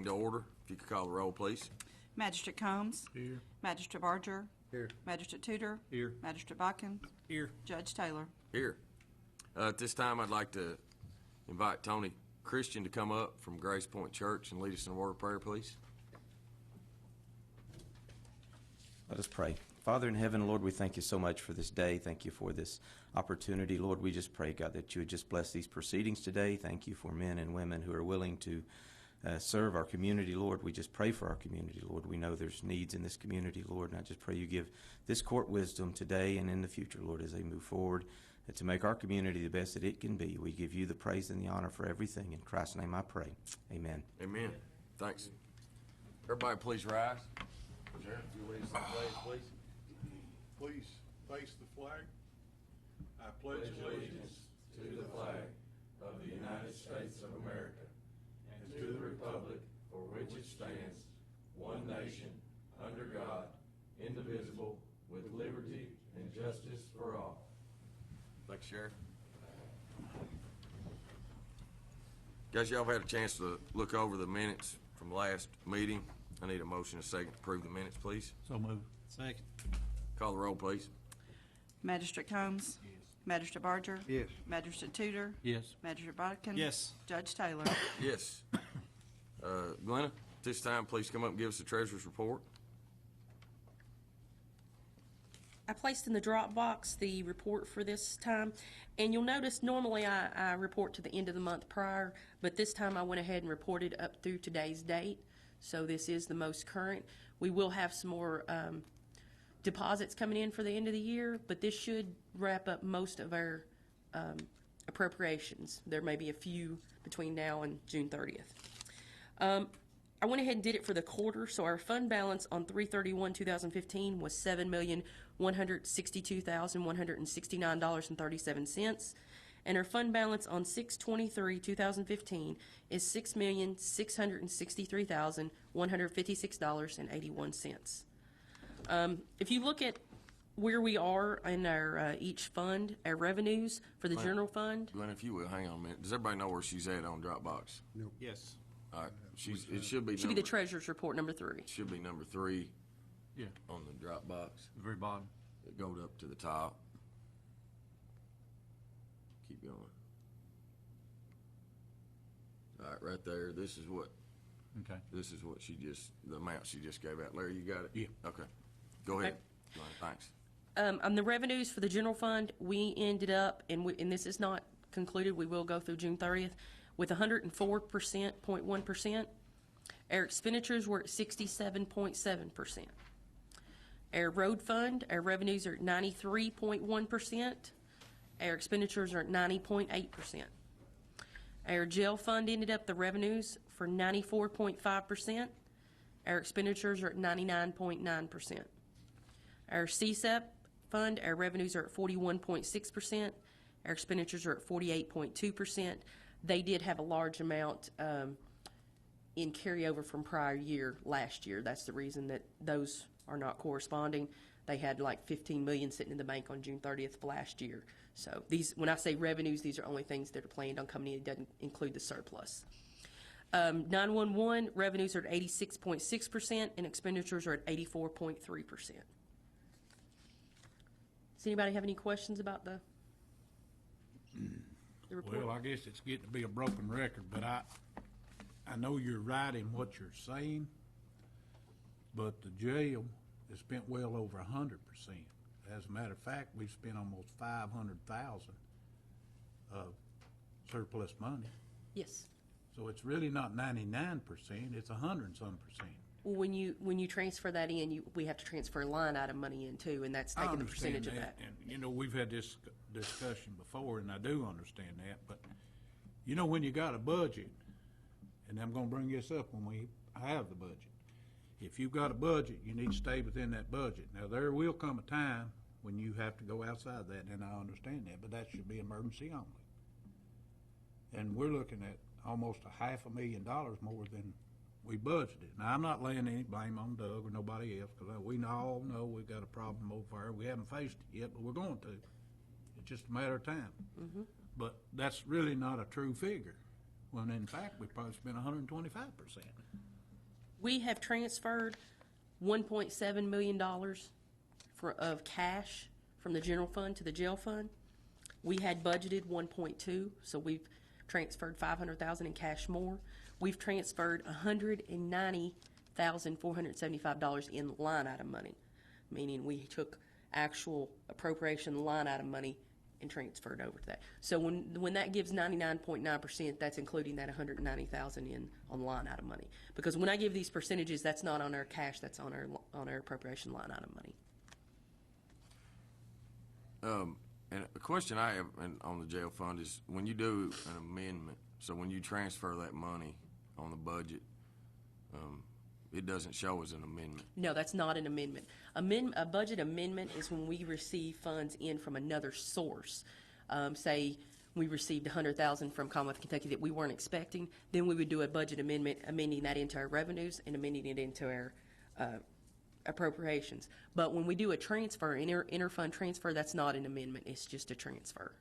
to order. If you could call the roll, please. Magistrate Combs. Here. Magistrate Barger. Here. Magistrate Tudor. Here. Magistrate Botkins. Here. Judge Taylor. Here. At this time, I'd like to invite Tony Christian to come up from Grace Point Church and lead us in a word of prayer, please. Let us pray. Father in heaven, Lord, we thank you so much for this day. Thank you for this opportunity. Lord, we just pray, God, that you would just bless these proceedings today. Thank you for men and women who are willing to serve our community, Lord. We just pray for our community, Lord. We know there's needs in this community, Lord, and I just pray you give this court wisdom today and in the future, Lord, as they move forward to make our community the best that it can be. We give you the praise and the honor for everything. In Christ's name I pray. Amen. Amen. Thanks. Everybody, please rise. Sheriff, if you lead us in the pledge, please. Please face the flag. I pledge allegiance to the flag of the United States of America and to the republic for which it stands, one nation, under God, indivisible, with liberty and justice for all. Thanks, Sheriff. Guys, y'all have had a chance to look over the minutes from last meeting. I need a motion and a second to approve the minutes, please. So moved. Second. Call the roll, please. Magistrate Combs. Yes. Magistrate Barger. Yes. Magistrate Tudor. Yes. Magistrate Botkins. Yes. Judge Taylor. Yes. Glenna, at this time, please come up and give us the treasurer's report. I placed in the Dropbox the report for this time, and you'll notice normally I report to the end of the month prior, but this time I went ahead and reported up through today's date, so this is the most current. We will have some more deposits coming in for the end of the year, but this should wrap up most of our appropriations. There may be a few between now and June 30th. I went ahead and did it for the quarter, so our fund balance on 3/31/2015 was $7,162,169.37, and our fund balance on 6/23/2015 is $6,663,156.81. If you look at where we are in our each fund, our revenues for the general fund. Glenn, if you will, hang on a minute. Does everybody know where she's at on Dropbox? No. Yes. All right. It should be Should be the treasurer's report number 3. It should be number 3 Yeah. on the Dropbox. The very bottom. It goes up to the top. Keep going. All right, right there. This is what Okay. the amount she just gave out. Larry, you got it? Yeah. Okay. Go ahead. Glenn, thanks. On the revenues for the general fund, we ended up, and this is not concluded, we will go through June 30th, with 104.1%. Our expenditures were at 67.7%. Our road fund, our revenues are at 93.1%. Our expenditures are at 90.8%. Our jail fund ended up the revenues for 94.5%. Our expenditures are at 99.9%. Our CSEP fund, our revenues are at 41.6%. Our expenditures are at 48.2%. They did have a large amount in carryover from prior year last year. That's the reason that those are not corresponding. They had like $15 million sitting in the bank on June 30th of last year. So these, when I say revenues, these are only things that are planned on coming in. It doesn't include the surplus. 911 revenues are at 86.6% and expenditures are at 84.3%. Does anybody have any questions about the report? Well, I guess it's getting to be a broken record, but I know you're right in what you're saying, but the jail has spent well over 100%. As a matter of fact, we've spent almost $500,000 of surplus money. Yes. So it's really not 99%, it's 100-some percent. Well, when you transfer that in, we have to transfer line item money in too, and that's taking the percentage of that. And you know, we've had this discussion before, and I do understand that, but you know, when you got a budget, and I'm gonna bring this up when we have the budget. If you've got a budget, you need to stay within that budget. Now, there will come a time when you have to go outside that, and I understand that, but that should be emergency only. And we're looking at almost $500,000 more than we budgeted. Now, I'm not laying any blame on Doug or nobody else, because we all know we've got a problem over there. We haven't faced it yet, but we're going to. It's just a matter of time. Mm-hmm. But that's really not a true figure, when in fact we probably spent 125%. We have transferred $1.7 million of cash from the general fund to the jail fund. We had budgeted 1.2, so we've transferred 500,000 in cash more. We've transferred $190,475 in line item money, meaning we took actual appropriation line item money and transferred over to that. So when that gives 99.9%, that's including that 190,000 in on line item money. Because when I give these percentages, that's not on our cash, that's on our appropriation line item money. And a question I have on the jail fund is when you do an amendment, so when you transfer that money on the budget, it doesn't show as an amendment. No, that's not an amendment. A budget amendment is when we receive funds in from another source. Say we received 100,000 from Commonwealth of Kentucky that we weren't expecting, then we would do a budget amendment, amending that into our revenues and amending it into our appropriations. But when we do a transfer, interfund transfer, that's not an amendment. It's just a transfer,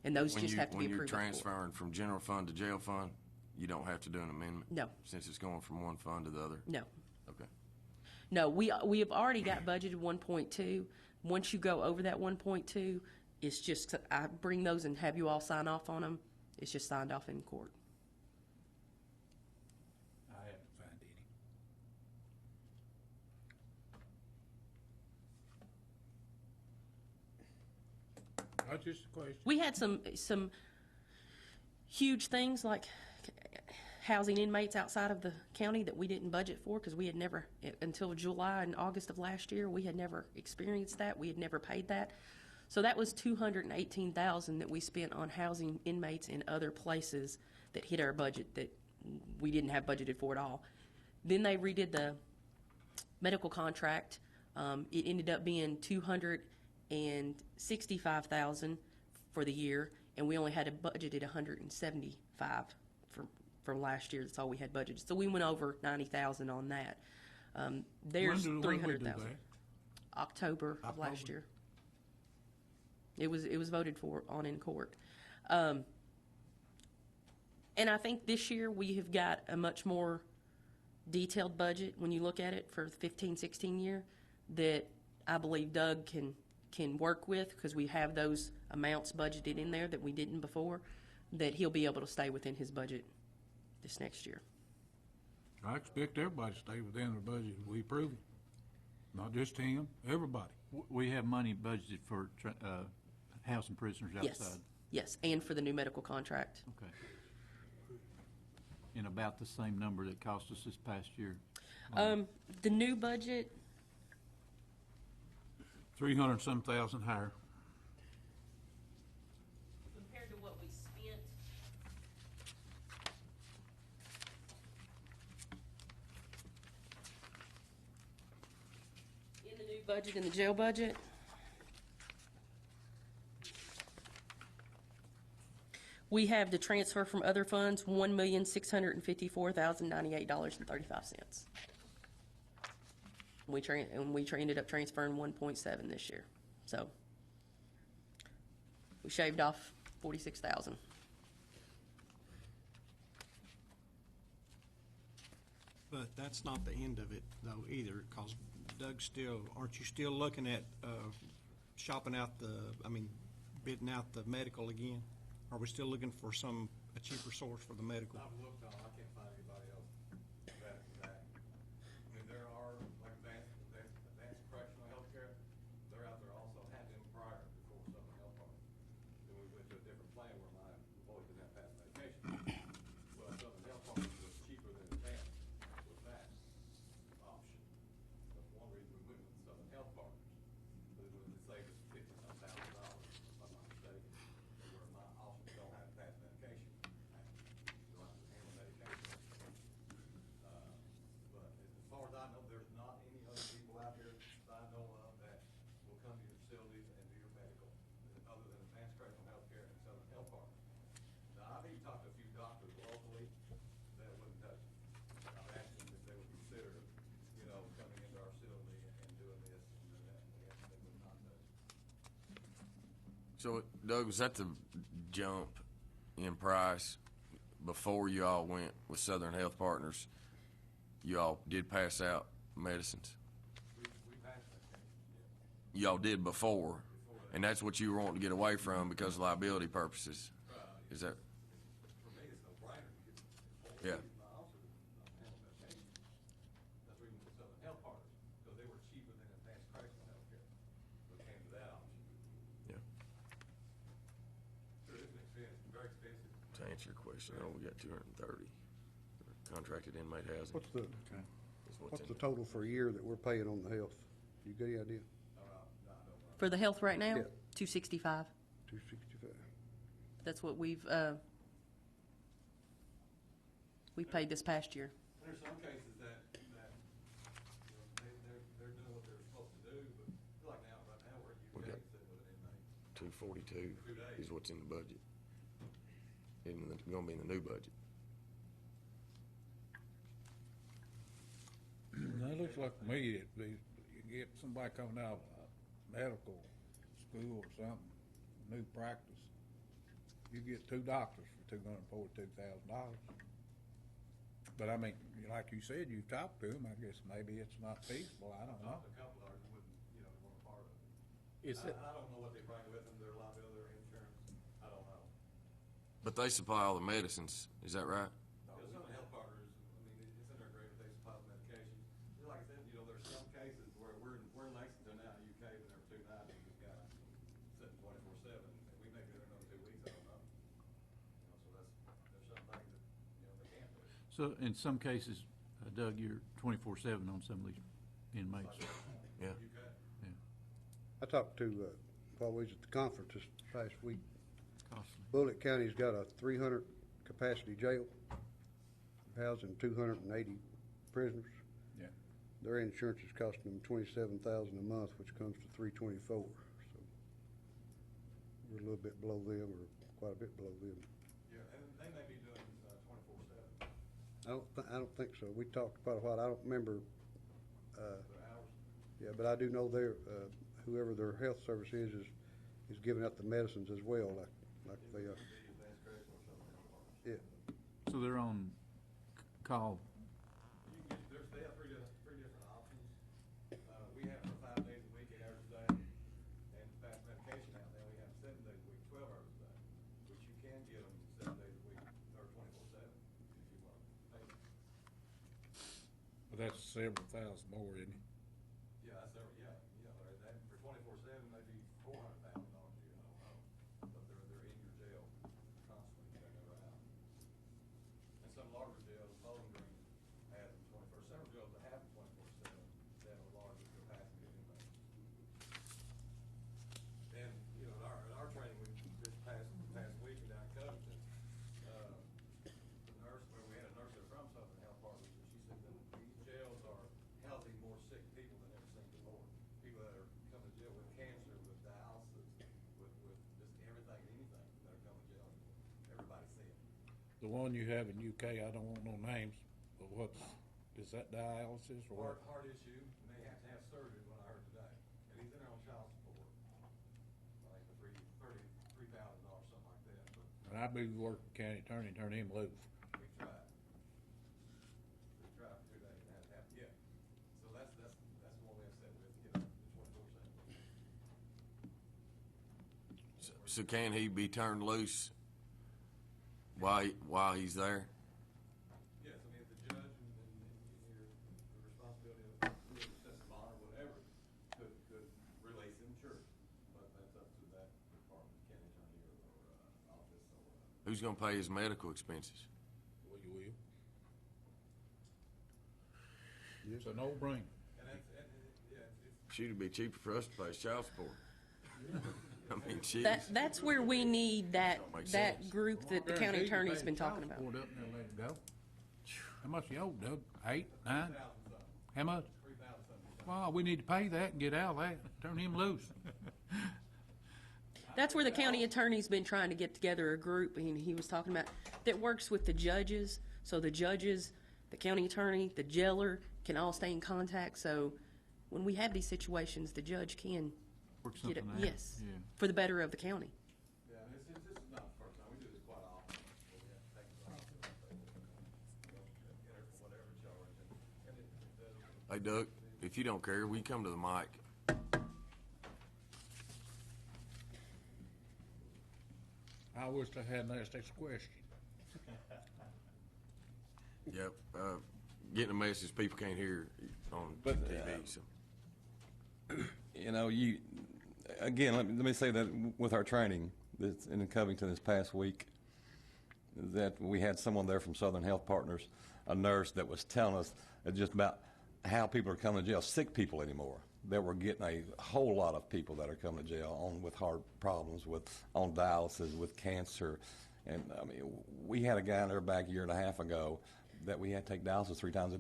and those just have to be approved. When you're transferring from general fund to jail fund, you don't have to do an amendment? No. Since it's going from one fund to the other? No. Okay. No, we have already got budgeted 1.2. Once you go over that 1.2, it's just, I bring those and have you all sign off on them. It's just signed off in court. I haven't found any. That's just a question. We had some huge things like housing inmates outside of the county that we didn't budget for because we had never, until July and August of last year, we had never experienced that. We had never paid that. So that was $218,000 that we spent on housing inmates in other places that hit our budget that we didn't have budgeted for at all. Then they redid the medical contract. It ended up being $265,000 for the year, and we only had budgeted $175,000 from last year. That's all we had budgeted. So we went over $90,000 on that. There's When did we do $300,000. that? October of last October. year. It was voted for on in court. And I think this year we have got a much more detailed budget when you look at it for the 15-16 year that I believe Doug can work with because we have those amounts budgeted in there that we didn't before, that he'll be able to stay within his budget this next year. I expect everybody to stay within the budget we approve it. Not just him, everybody. We have money budgeted for housing prisoners Yes, outside. yes, and for the new medical contract. Okay. And about the same number that cost us this past year. The new budget, 300-some thousand higher. compared to what we spent, in the new budget, in the jail budget, we have to transfer from other funds $1,654,098.35. We ended up transferring 1.7 this year, so we shaved off 46,000. But that's not the end of it though either, because Doug's aren't you still looking at shopping out bidding out the medical again? Are we still looking for a cheaper source for the medical? I've looked on, I can't find anybody else that. I mean, there are, like advanced correctional healthcare, they're out there also, had been prior before Southern Health Park. Then we went to a different plan where my employees didn't have to pass medication. Well, Southern Health Park was cheaper than advanced with that option. That's one reason we went with Southern Health Partners. It saved us $50-some thousand, if I'm not mistaken, where my office don't have to pass medication. Don't have to handle medication. But as far as I know, there's not any other people out there that I know of that will come to your facilities and do your medical, other than Advanced Correctional Healthcare and Southern Health Partners. Now, I've even talked to a few doctors locally that wouldn't touch it. I've asked them if they would consider, coming into our facility and doing this and doing that, and they would not touch it. So, Doug, was that the jump in price before you all went with Southern Health Partners? you all did pass out medicines. We passed that case, yeah. Y'all did before, and that's what you were wanting to get away from because of liability purposes. Is that, For me, it's no brainer. yeah, My officer handled medication. That's the reason we sell the health partners, because they were cheaper than advanced correctional healthcare. We came to that option. yeah. Sure, it's expensive, very expensive. To answer your question, we got 230 contracted inmate housing. What's the, is what's in the there. total for a year that we're paying on the health? You got any idea? For the health right now, Yeah. 265. 265. That's what we paid this past year. And there's some cases that, you know, they're doing what they're supposed to do, but like right now, we're We UK got- sitting with an inmate. 242 2 days. is what's in the budget. Going to be in the new budget. Now, it looks like to me that you get somebody coming out of medical school or something, new practice, you get 2 doctors for $242,000. But I mean, like you said, you talked to them, I guess maybe it's not feasible, I don't know. Talked to a couple of ours who wouldn't, you know, want a part of it. Is it, I don't know what they bring with them, their liability or insurance, I don't know. But they supply all the medicines, is that right? Some of the health partners, I mean, it's in their agreement, they supply the medication. Just like I said, you know, there's some cases where we're in Lexington now, in the UK, but there were 2 nights, and we've got sitting 24/7, and we may be there another 2 weeks, I don't know. You know, so there's some things that, you know, they can't do. So in some cases, Doug, you're 24/7 on some of these inmates. Yeah. UK. I talked to, while we was at the conference this past week, Costly. Bullitt County's got a 300 capacity jail, housing 280 prisoners. Yeah. Their insurance is costing them $27,000 a month, which comes to $324. So we're a little bit below them, or quite a bit below them. Yeah, and they may be doing 24/7, I don't think so. We talked quite a while. I don't remember. their hours. Yeah, but I do know their whoever their health service is giving out the medicines as well, like they are. The advanced correctional or something, health partners. Yeah. So they're on call. You can get, they have three different options. We have for 5 days a week, 8 hours a day, and to pass medication out, then we have 7 days a week, 12 hours a day. But you can get them 7 days a week, or 24/7, if you want to pay them. But that's several thousand more, isn't it? Yeah, that's every, yeah, that, for 24/7, maybe $400,000 a year, I don't know. But they're in your jail constantly, they're never out. And some larger jails, Bowling Green, have them 24/7. Several jails that have them 24/7, they have a larger capacity of inmates. And, you know, in our training, we just past week down in Covington, the nurse, where we had a nurse there from Southern Health Partners, and she said that these jails are housing more sick people than ever seen before. People that are coming to jail with cancer, with dialysis, with just everything and anything that are coming to jail. Everybody's seeing. The one you have in UK, I don't want no names, but is that dialysis or what? Heart issue, and they have to have surgery, what I heard today. And he's in there on child support. Like for $3,000, something like that, but And I be working county attorney, turn him loose. we tried. We tried for 2 days and had it happen, yeah. So that's the one we have set with, you know, the 24/7. So can he be turned loose while he's there? Yes, I mean, if the judge and your the responsibility of the assessor bond or whatever could release him, sure. But that's up to that department, county attorney or office or. Who's going to pay his medical expenses? Well, you will. Yeah. It's a no-brainer. And yeah, it's. Shoot, it'd be cheaper for us to pay his child support. I mean, jeez. That's where we need that Don't make that sense. group that the county attorney's been talking about. Pulled up and then let it go. How much you owe, Doug? 8, 9? How much? 3,000. Well, we need to pay that and get out of that. Turn him loose. That's where the county attorney's been trying to get together a group, and he was talking about, that works with the judges. So the judges, the county attorney, the jailer can all stay in contact. So when we have these situations, the judge can Work get it, something out. yes, Yeah. for the better of the county. Yeah, and this is not the first time, we do this quite often, where we have to take the office, enter for whatever charge, and Hey, Doug, if you don't care, will you come to the mic? I wish I hadn't asked this question. Yep, getting a message people can't hear on But, TV, so. You know, again, let me say that with our training that's in Covington this past week, that we had someone there from Southern Health Partners, a nurse that was telling us just about how people are coming to jail, sick people anymore, that we're getting a whole lot of people that are coming to jail with heart problems, on dialysis, with cancer. And I mean, we had a guy in there back a year and a half ago that we had to take dialysis 3 times a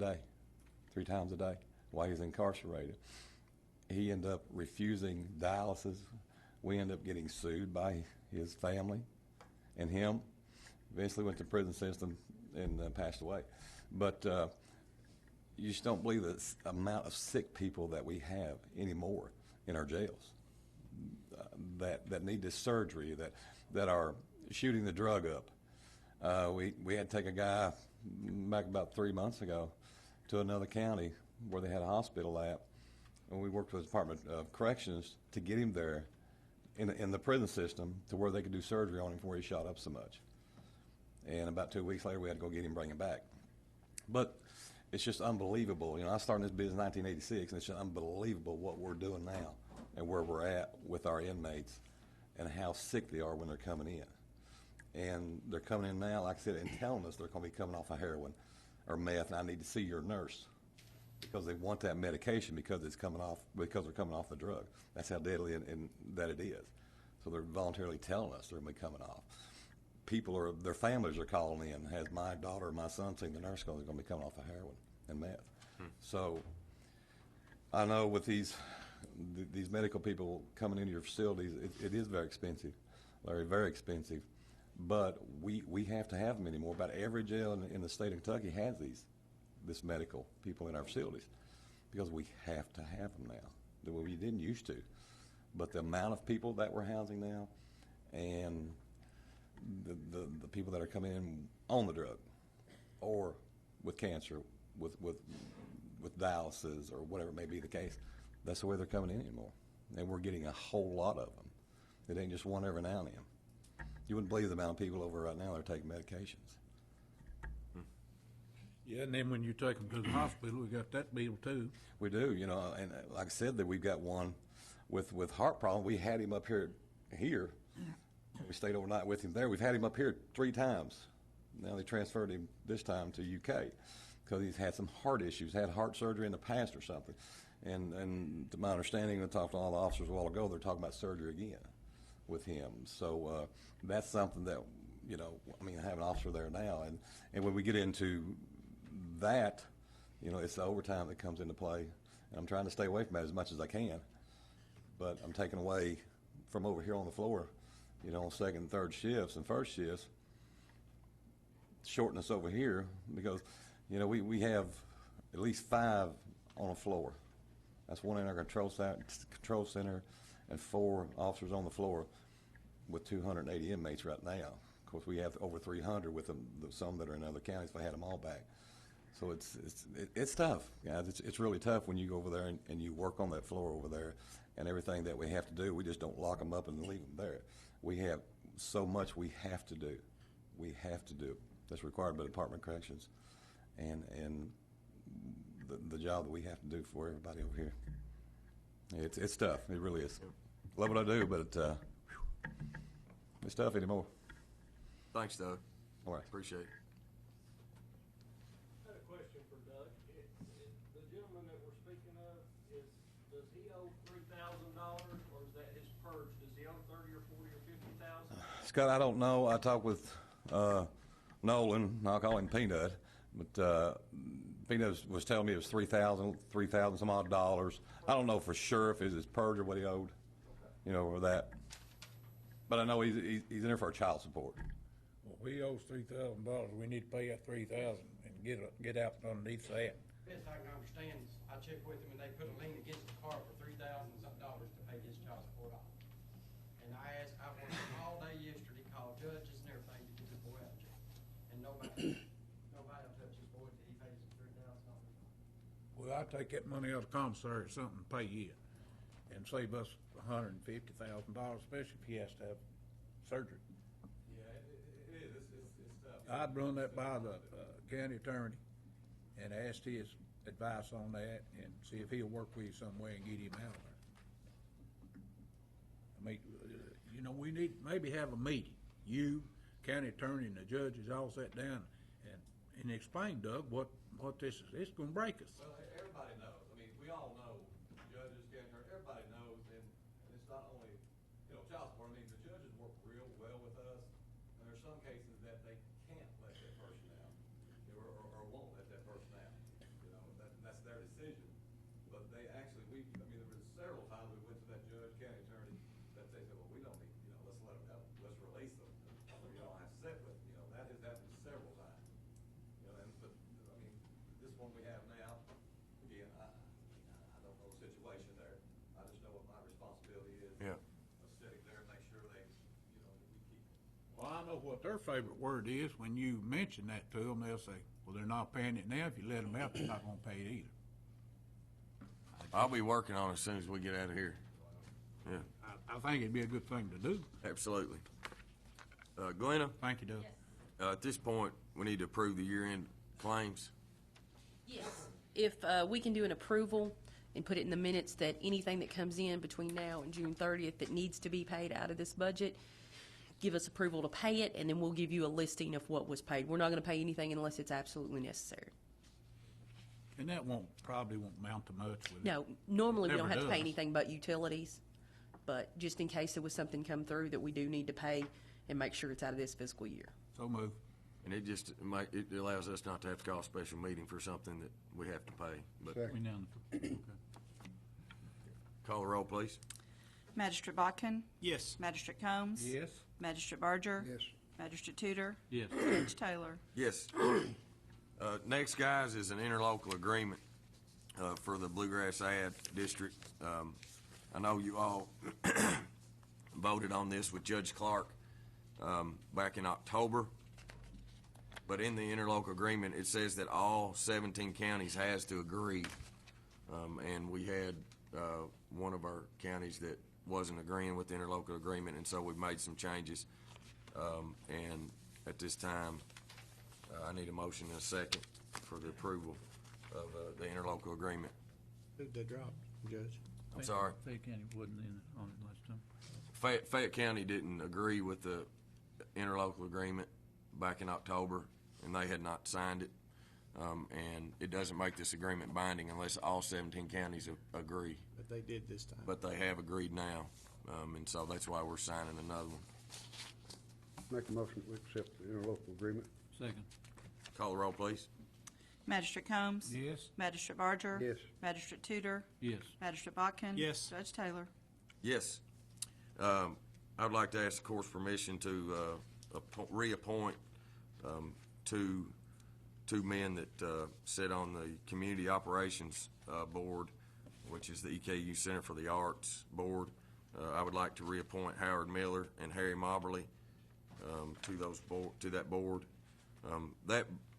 day while he was incarcerated. He ended up refusing dialysis. We ended up getting sued by his family and him. Eventually went to the prison system and passed away. But you just don't believe the amount of sick people that we have anymore in our jails that need this surgery, that are shooting the drug up. We had to take a guy back about 3 months ago to another county where they had a hospital at, and we worked with the Department of Corrections to get him there in the prison system to where they could do surgery on him before he shot up so much. And about 2 weeks later, we had to go get him and bring him back. But it's just unbelievable. You know, I started this business in 1986, and it's just unbelievable what we're doing now and where we're at with our inmates and how sick they are when they're coming in. And they're coming in now, like I said, and telling us they're going to be coming off of heroin or meth, and I need to see your nurse because they want that medication because they're coming off the drug. That's how deadly and that it is. So they're voluntarily telling us they're going to be coming off. Their families are calling in. Has my daughter or my son seen the nurse because they're going to be coming off of heroin and meth? So I know with these medical people coming into your facilities, it is very expensive, Larry, very expensive. But we have to have them anymore. About every jail in the state of Kentucky has this medical people in our facilities because we have to have them now. We didn't used to. But the amount of people that we're housing now and the people that are coming in on the drug or with cancer, with dialysis or whatever may be the case, that's the way they're coming in anymore. And we're getting a whole lot of them. It ain't just one every now and then. You wouldn't believe the amount of people over right now that are taking medications. Yeah, and then when you take them to the hospital, we got that bill too. We do, you know, and like I said, that we've got one with heart problem. We had him up here. We stayed overnight with him there. We've had him up here 3 times. Now they transferred him this time to UK because he's had some heart issues, had heart surgery in the past or something. And to my understanding, I talked to all the officers a while ago, they're talking about surgery again with him. So that's something that, you know, I mean, I have an officer there now. And when we get into that, you know, it's the overtime that comes into play. And I'm trying to stay away from that as much as I can. But I'm taking away from over here on the floor, you know, on second and third shifts and first shifts, shorten us over here because, you know, we have at least 5 on the floor. That's 1 in our control center and 4 officers on the floor with 280 inmates right now. Of course, we have over 300 with them, some that are in other counties if I had them all back. So it's tough, guys. It's really tough when you go over there and you work on that floor over there and everything that we have to do. We just don't lock them up and leave them there. We have so much we have to do. We have to do. That's required by the Department of Corrections and the job that we have to do for everybody over here. It's tough. It really is. Love what I do, but it's tough anymore. Thanks, Doug. All right. Appreciate it. I had a question for Doug. The gentleman that we're speaking of, does he owe $3,000 or is that his purge? Does he owe 30 or 40 or 50,000? Scott, I don't know. I talked with Nolan. I'll call him Peanut, but Peanut was telling me it was $3,000 some odd dollars. I don't know for sure if it's his purge or what he owed, you know, or that. But I know he's in there for child support. Well, if he owes $3,000, we need to pay that $3,000 and get out from underneath that. Best I can understand is I checked with them and they put a lien against the car for $3,000 to pay his child support off. And I worked all day yesterday, called judges and everything to get the boy out of jail. And nobody will touch his boy till he pays the $3,000. Well, Well, I'd take that money out of commissary or something and pay you and save us $150,000, especially if he has to have surgery. Yeah, it is, it's tough. I'd run that by the county attorney and ask his advice on that and see if he'll work with you some way and get him out of there. I mean, you know, we need, maybe have a meeting. You, county attorney, and the judges all sat down and explain, Doug, what this is. It's gonna break us. Well, everybody knows. I mean, we all know, judges, county attorney, everybody knows, and it's not only, you know, child support. I mean, the judges work real well with us, and there's some cases that they can't let that person out, or won't let that person out. You know, that's their decision. But they actually, I mean, there was several times we went to that judge, county attorney, that they said, well, we don't need, you know, let's let them out, let's release them. You don't have to sit with them. You know, that has happened several times. You know, but I mean, this one we have now, again, I don't know the situation there. I just know what my responsibility is. Yeah. Of sitting there and make sure they, you know, that we keep. Well, I know what their favorite word is. When you mention that to them, they'll say, well, they're not paying it now. If you let them out, they're not gonna pay it either. I'll be working on it as soon as we get out of here. Yeah, I think it'd be a good thing to do. absolutely. Glenna, Thank you, Doug. at this point, we need to approve the year-end claims. Yes. If we can do an approval and put it in the minutes that anything that comes in between now and June 30th that needs to be paid out of this budget, give us approval to pay it, and then we'll give you a listing of what was paid. We're not going to pay anything unless it's absolutely necessary. And that probably won't amount to much with it. No, normally we Never don't have to pay does. anything but utilities, but just in case there was something come through that we do need to pay and make sure it's out of this fiscal year. So move. And it just, it allows us not to have to call a special meeting for something that we have to pay. But We Second. now, okay. call the roll, please. Magistrate Botkin, Yes. Magistrate Combs. Yes. Magistrate Barger. Yes. Magistrate Tudor. Yes. Judge Taylor. Yes. Next, guys, is an interlocal agreement for the Bluegrass Ad District. I know you all voted on this with Judge Clark back in October, but in the interlocal agreement, it says that all 17 counties has to agree, and we had one of our counties that wasn't agreeing with the interlocal agreement, and so we've made some changes, and at this time, I need a motion and a second for the approval of the interlocal agreement. Who'd they drop, Judge? I'm sorry. Fayette County wasn't in on it last time. Fayette County didn't agree with the interlocal agreement back in October, and they had not signed it. And it doesn't make this agreement binding unless all 17 counties agree. But they did this time. But they have agreed now, and so that's why we're signing another one. Make a motion to accept the interlocal agreement. Second. Call the roll, please. Magistrate Combs. Yes. Magistrate Barger. Yes. Magistrate Tudor. Yes. Magistrate Botkin. Yes. Judge Taylor. Yes. I'd like to ask the court's permission to reappoint two men that sit on the Community Operations Board, which is the EKU Center for the Arts Board. I would like to reappoint Howard Miller and Harry Mobberly to that board.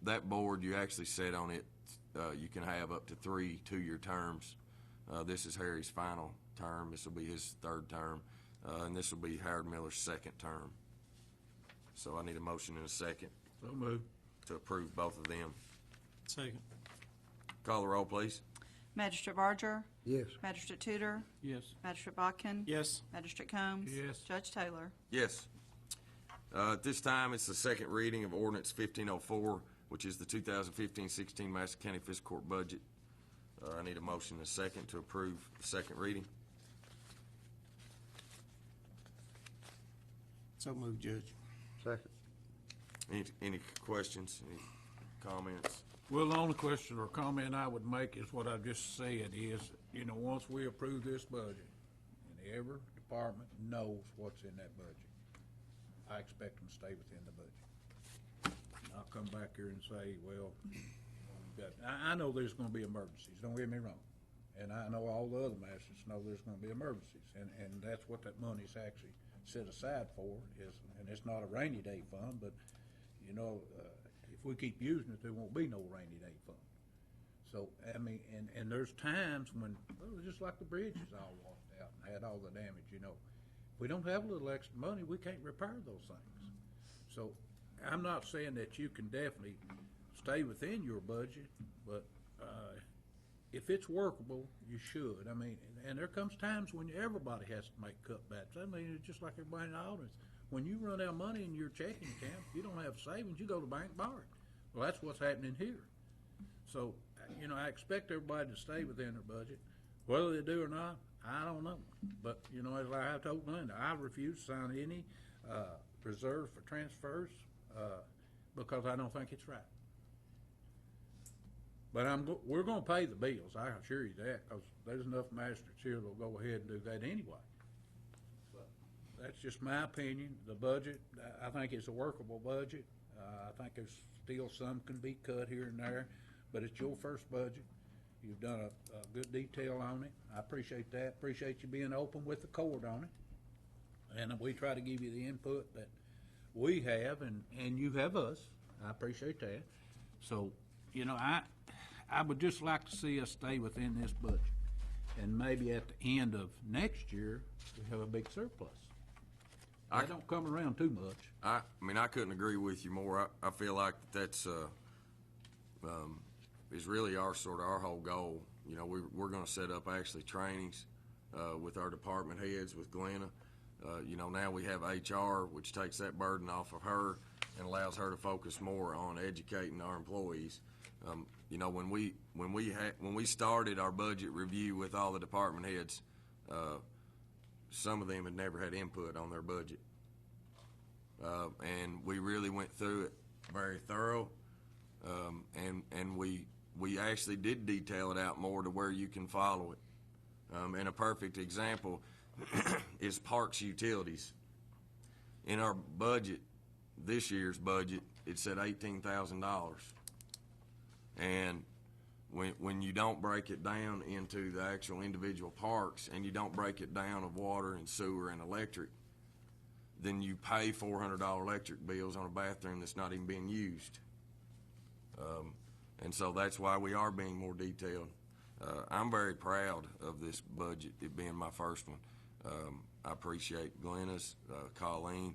That board, you actually sit on it, you can have up to 3 two-year terms. This is Harry's final term. This will be his third term, and this will be Howard Miller's second term. So I need a motion and a second So move. to approve both of them. Second. Call the roll, please. Magistrate Barger. Yes. Magistrate Tudor. Yes. Magistrate Botkin. Yes. Magistrate Combs. Yes. Judge Taylor. Yes. At this time, it's the second reading of Ordinance 1504, which is the 2015-16 Madison County Fiscal Court budget. I need a motion and a second to approve the second reading. So moved, Judge. Second. Any questions, any comments? Well, the only question or comment I would make is what I just said is, you know, once we approve this budget, and every department knows what's in that budget, I expect them to stay within the budget. And I'll come back here and say, well, I know there's gonna be emergencies, don't get me wrong. And I know all the other masters know there's gonna be emergencies, and that's what that money's actually set aside for, and it's not a rainy day fund, but, you know, if we keep using it, there won't be no rainy day fund. So, I mean, and there's times when, well, it's just like the bridges all washed out and had all the damage, you know. If we don't have a little extra money, we can't repair those things. So, I'm not saying that you can definitely stay within your budget, but, if it's workable, you should. I mean, and there comes times when everybody has to make cutbacks. I mean, it's just like everybody in the audience. When you run out of money in your checking account, you don't have savings, you go to the bank, borrow it. Well, that's what's happening here. So, you know, I expect everybody to stay within their budget. Whether they do or not, I don't know. But, you know, as I told Linda, I refuse to sign any reserve for transfers because I don't think it's right. But we're going to pay the bills, I assure you that, because there's enough magistrates here that'll go ahead and do that anyway. But that's just my opinion. The budget, I think it's a workable budget. I think there's still some can be cut here and there, but it's your first budget. You've done a good detail on it. I appreciate that. Appreciate you being open with the court on it. And we try to give you the input that we have, and you have us. I appreciate that. So, you know, I would just like to see us stay within this budget. And maybe at the end of next year, we have a big surplus. I don't come around too much. I mean, I couldn't agree with you more. I feel like that's is really our whole goal. You know, we're going to set up actually trainings with our department heads, with Glenna. You know, now we have HR, which takes that burden off of her and allows her to focus more on educating our employees. You know, when we started our budget review with all the department heads, some of them had never had input on their budget, and we really went through it very thorough, and we actually did detail it out more to where you can follow it. And a perfect example is parks utilities. In our budget, this year's budget, it said $18,000. And when you don't break it down into the actual individual parks, and you don't break it down of water and sewer and electric, then you pay $400 electric bills on a bathroom that's not even being used. And so that's why we are being more detailed. I'm very proud of this budget, it being my first one. I appreciate Glenna's, Colleen.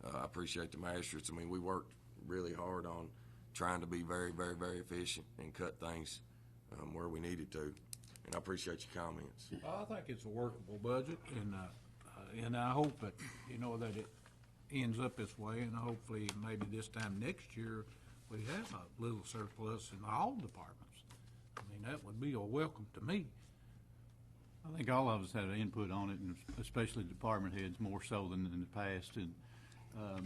I appreciate the magistrates. I mean, we worked really hard on trying to be very, very, very efficient and cut things where we needed to. And I appreciate your comments. I think it's a workable budget, and I hope that, you know, that it ends up this way, and hopefully maybe this time next year we have a little surplus in all departments. I mean, that would be a welcome to me. I think all of us had an input on it, and especially department heads more so than in the past, and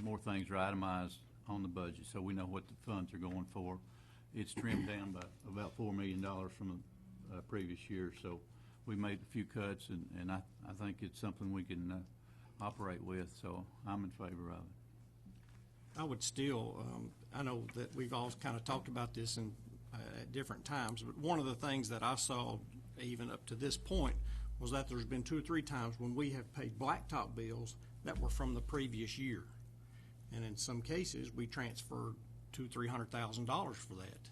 more things are itemized on the budget, so we know what the funds are going for. It's trimmed down by about $4 million from the previous year, so we made a few cuts, and I think it's something we can operate with, so I'm in favor of it. I would still, I know that we've all kind of talked about this at different times, but one of the things that I saw even up to this point was that there's been 2 or 3 times when we have paid blacktop bills that were from the previous year. And in some cases, we transferred $200,000–300,000 for that.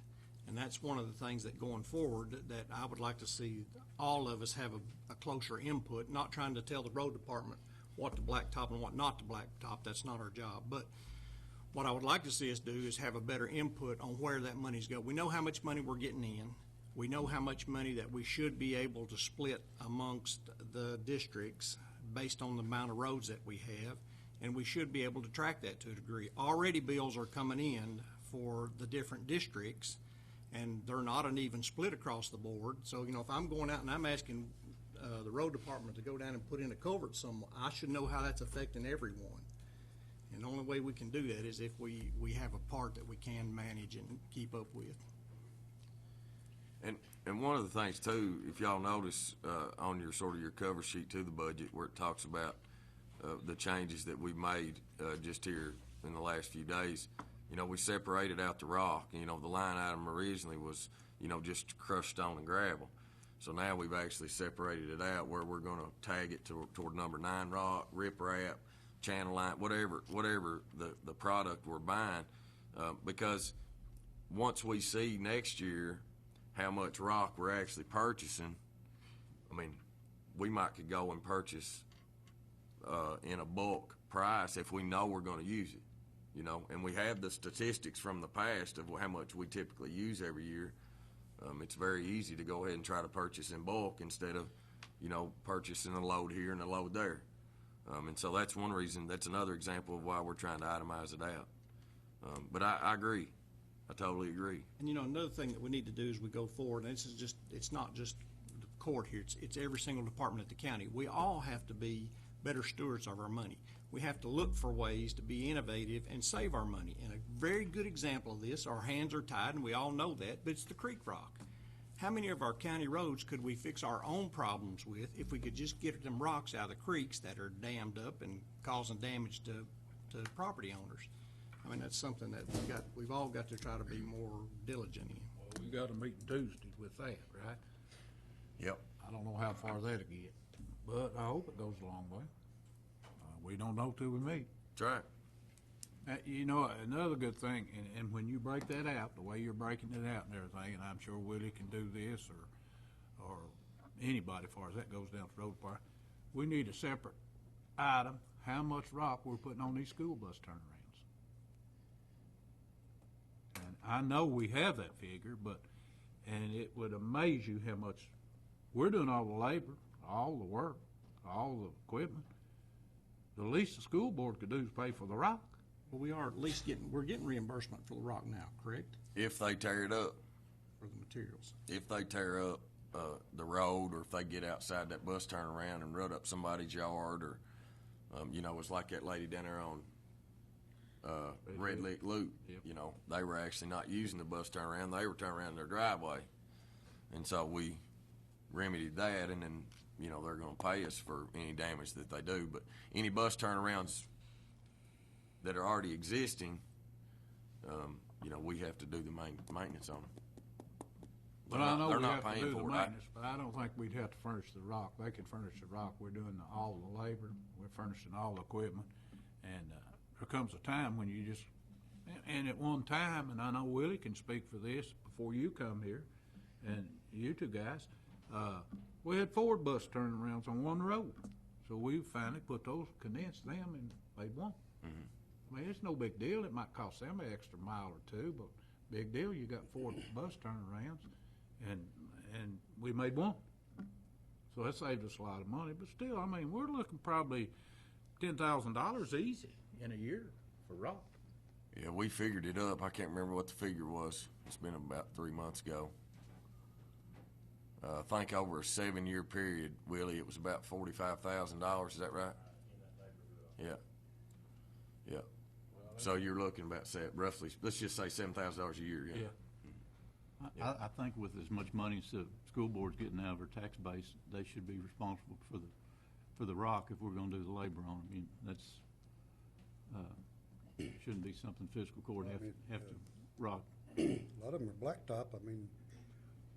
And that's one of the things that going forward that I would like to see all of us have a closer input, not trying to tell the road department what to blacktop and what not to blacktop. That's not our job. But what I would like to see us do is have a better input on where that money's going. We know how much money we're getting in. We know how much money that we should be able to split amongst the districts based on the amount of roads that we have, and we should be able to track that to a degree. Already bills are coming in for the different districts, and they're not an even split across the board. So, you know, if I'm going out and I'm asking the road department to go down and put in a culvert somewhere, I should know how that's affecting everyone. And the only way we can do that is if we have a part that we can manage and keep up with. And one of the things too, if y'all notice on your your cover sheet to the budget, where it talks about the changes that we've made just here in the last few days, you know, we separated out the rock. You know, the line item originally was, you know, just crushed stone and gravel. So now we've actually separated it out where we're going to tag it toward number 9 rock, riprap, channel line, whatever the product we're buying, because once we see next year how much rock we're actually purchasing, I mean, we might could go and purchase in a bulk price if we know we're going to use it, you know, and we have the statistics from the past of how much we typically use every year. It's very easy to go ahead and try to purchase in bulk instead of, you know, purchasing a load here and a load there. And so that's one reason, that's another example of why we're trying to itemize it out. But I agree. I totally agree. And, you know, another thing that we need to do as we go forward, and this is just, it's not just the court here, it's every single department at the county. We all have to be better stewards of our money. We have to look for ways to be innovative and save our money. And a very good example of this, our hands are tied, and we all know that, but it's the creek rock. How many of our county roads could we fix our own problems with if we could just get them rocks out of the creeks that are dammed up and causing damage to property owners? I mean, that's something that we've all got to try to be more diligent in. Well, we got a meeting Tuesday with that, right? Yep. I don't know how far that'll get, but I hope it goes a long way. We don't know till we meet. That's right. You know, another good thing, and when you break that out, the way you're breaking it out and everything, and I'm sure Willie can do this, or anybody as far as that goes down the road part, we need a separate item, how much rock we're putting on these school bus turnarounds. And I know we have that figure, and it would amaze you how much, we're doing all the labor, all the work, all the equipment. The least the school board could do is pay for the rock. Well, we are at least we're getting reimbursement for the rock now, correct? If they tear it up. For the materials. If they tear up the road, or if they get outside that bus turnaround and rut up somebody's yard, or, you know, it's like that lady down there on Red Lick Loop. Yep. You know, they were actually not using the bus turnaround. They were turning around their driveway. And so we remedied that, and then, you know, they're going to pay us for any damage that they do. But any bus turnarounds that are already existing, you know, we have to do the maintenance on them. But I know They're we not have to paying do the for it. maintenance, but I don't think we'd have to furnish the rock. They can furnish the rock. We're doing all the labor. We're furnishing all the equipment. And there comes a time when you just, and at one time, and I know Willie can speak for this before you come here, and you two guys, we had 4 bus turnarounds on one road. So we finally condensed them and made one. I mean, it's no big deal. It might cost them an extra mile or two, but big deal, you got 4 bus turnarounds, and we made one. So that saved us a lot of money. But still, I mean, we're looking probably $10,000 easy in a year for rock. Yeah, we figured it up. I can't remember what the figure was. It's been about 3 months ago. I think over a 7-year period, Willie, it was about $45,000. Is that right? Yeah. Yeah. So you're looking about roughly, let's just say $7,000 a year. Yeah. I think with as much money as the school board's getting out of their tax base, they should be responsible for the rock if we're going to do the labor on it. I mean, that's shouldn't be something fiscal court have to rock. A lot of them are blacktop. I mean,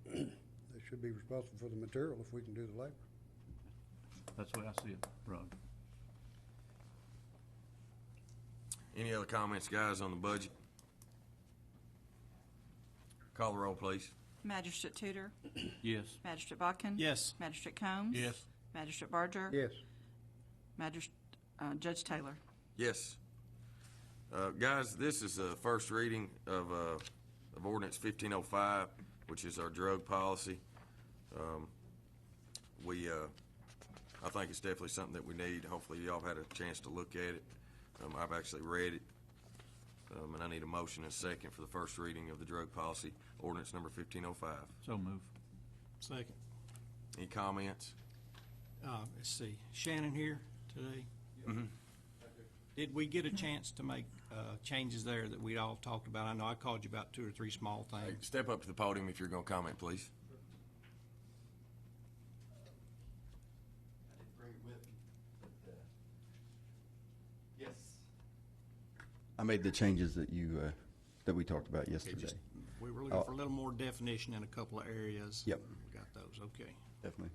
they should be responsible for the material if we can do the labor. That's the way I see it, Rod. Any other comments, guys, on the budget? Call the roll, please. Magistrate Tudor? Yes. Magistrate Bodkin? Yes. Magistrate Combs? Yes. Magistrate Barger? Yes. Judge Taylor? Yes. Guys, this is the first reading of ordinance 1505, which is our drug policy. I think it's definitely something that we need. Hopefully y'all had a chance to look at it. I've actually read it, and I need a motion and a second for the first reading of the drug policy, ordinance number 1505. So move. Second. Any comments? Let's see, Shannon here today? Mm-hmm. Did we get a chance to make changes there that we all talked about? I know I called you about 2 or 3 small Hey, things. step up to the podium if you're going to comment, please. I didn't bring it with me, but, yes. I made the changes that that we talked about Okay, yesterday. just, we were looking for a little more definition in a couple of areas. Yep. We got those, okay. Definitely.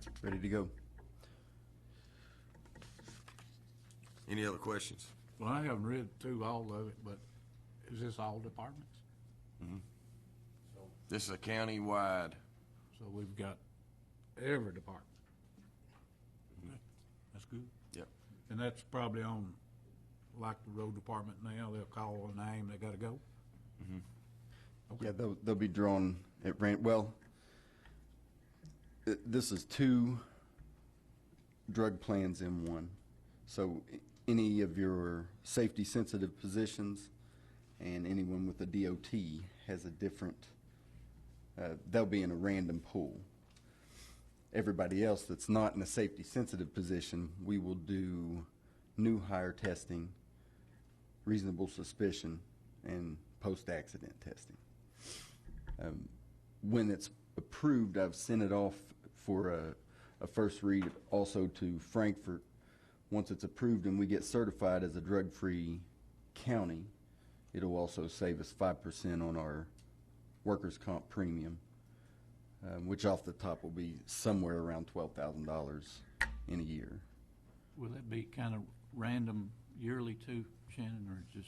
It's ready to go. Any other questions? Well, I haven't read through all of it, but is this all departments? Mm-hmm. So This is a county-wide. So we've got every department. Okay, that's good. Yep. And that's probably on, like the road department now, they'll call a name, they gotta go. Yeah, they'll be drawn at well, this is 2 drug plans in one. So any of your safety-sensitive positions and anyone with a DOT has a different, they'll be in a random pool. Everybody else that's not in a safety-sensitive position, we will do new hire testing, reasonable suspicion, and post-accident testing. When it's approved, I've sent it off for a first read also to Frankfurt. Once it's approved and we get certified as a drug-free county, it'll also save us 5% on our workers' comp premium, which off the top will be somewhere around $12,000 in a year. Will that be kind of random yearly too, Shannon, or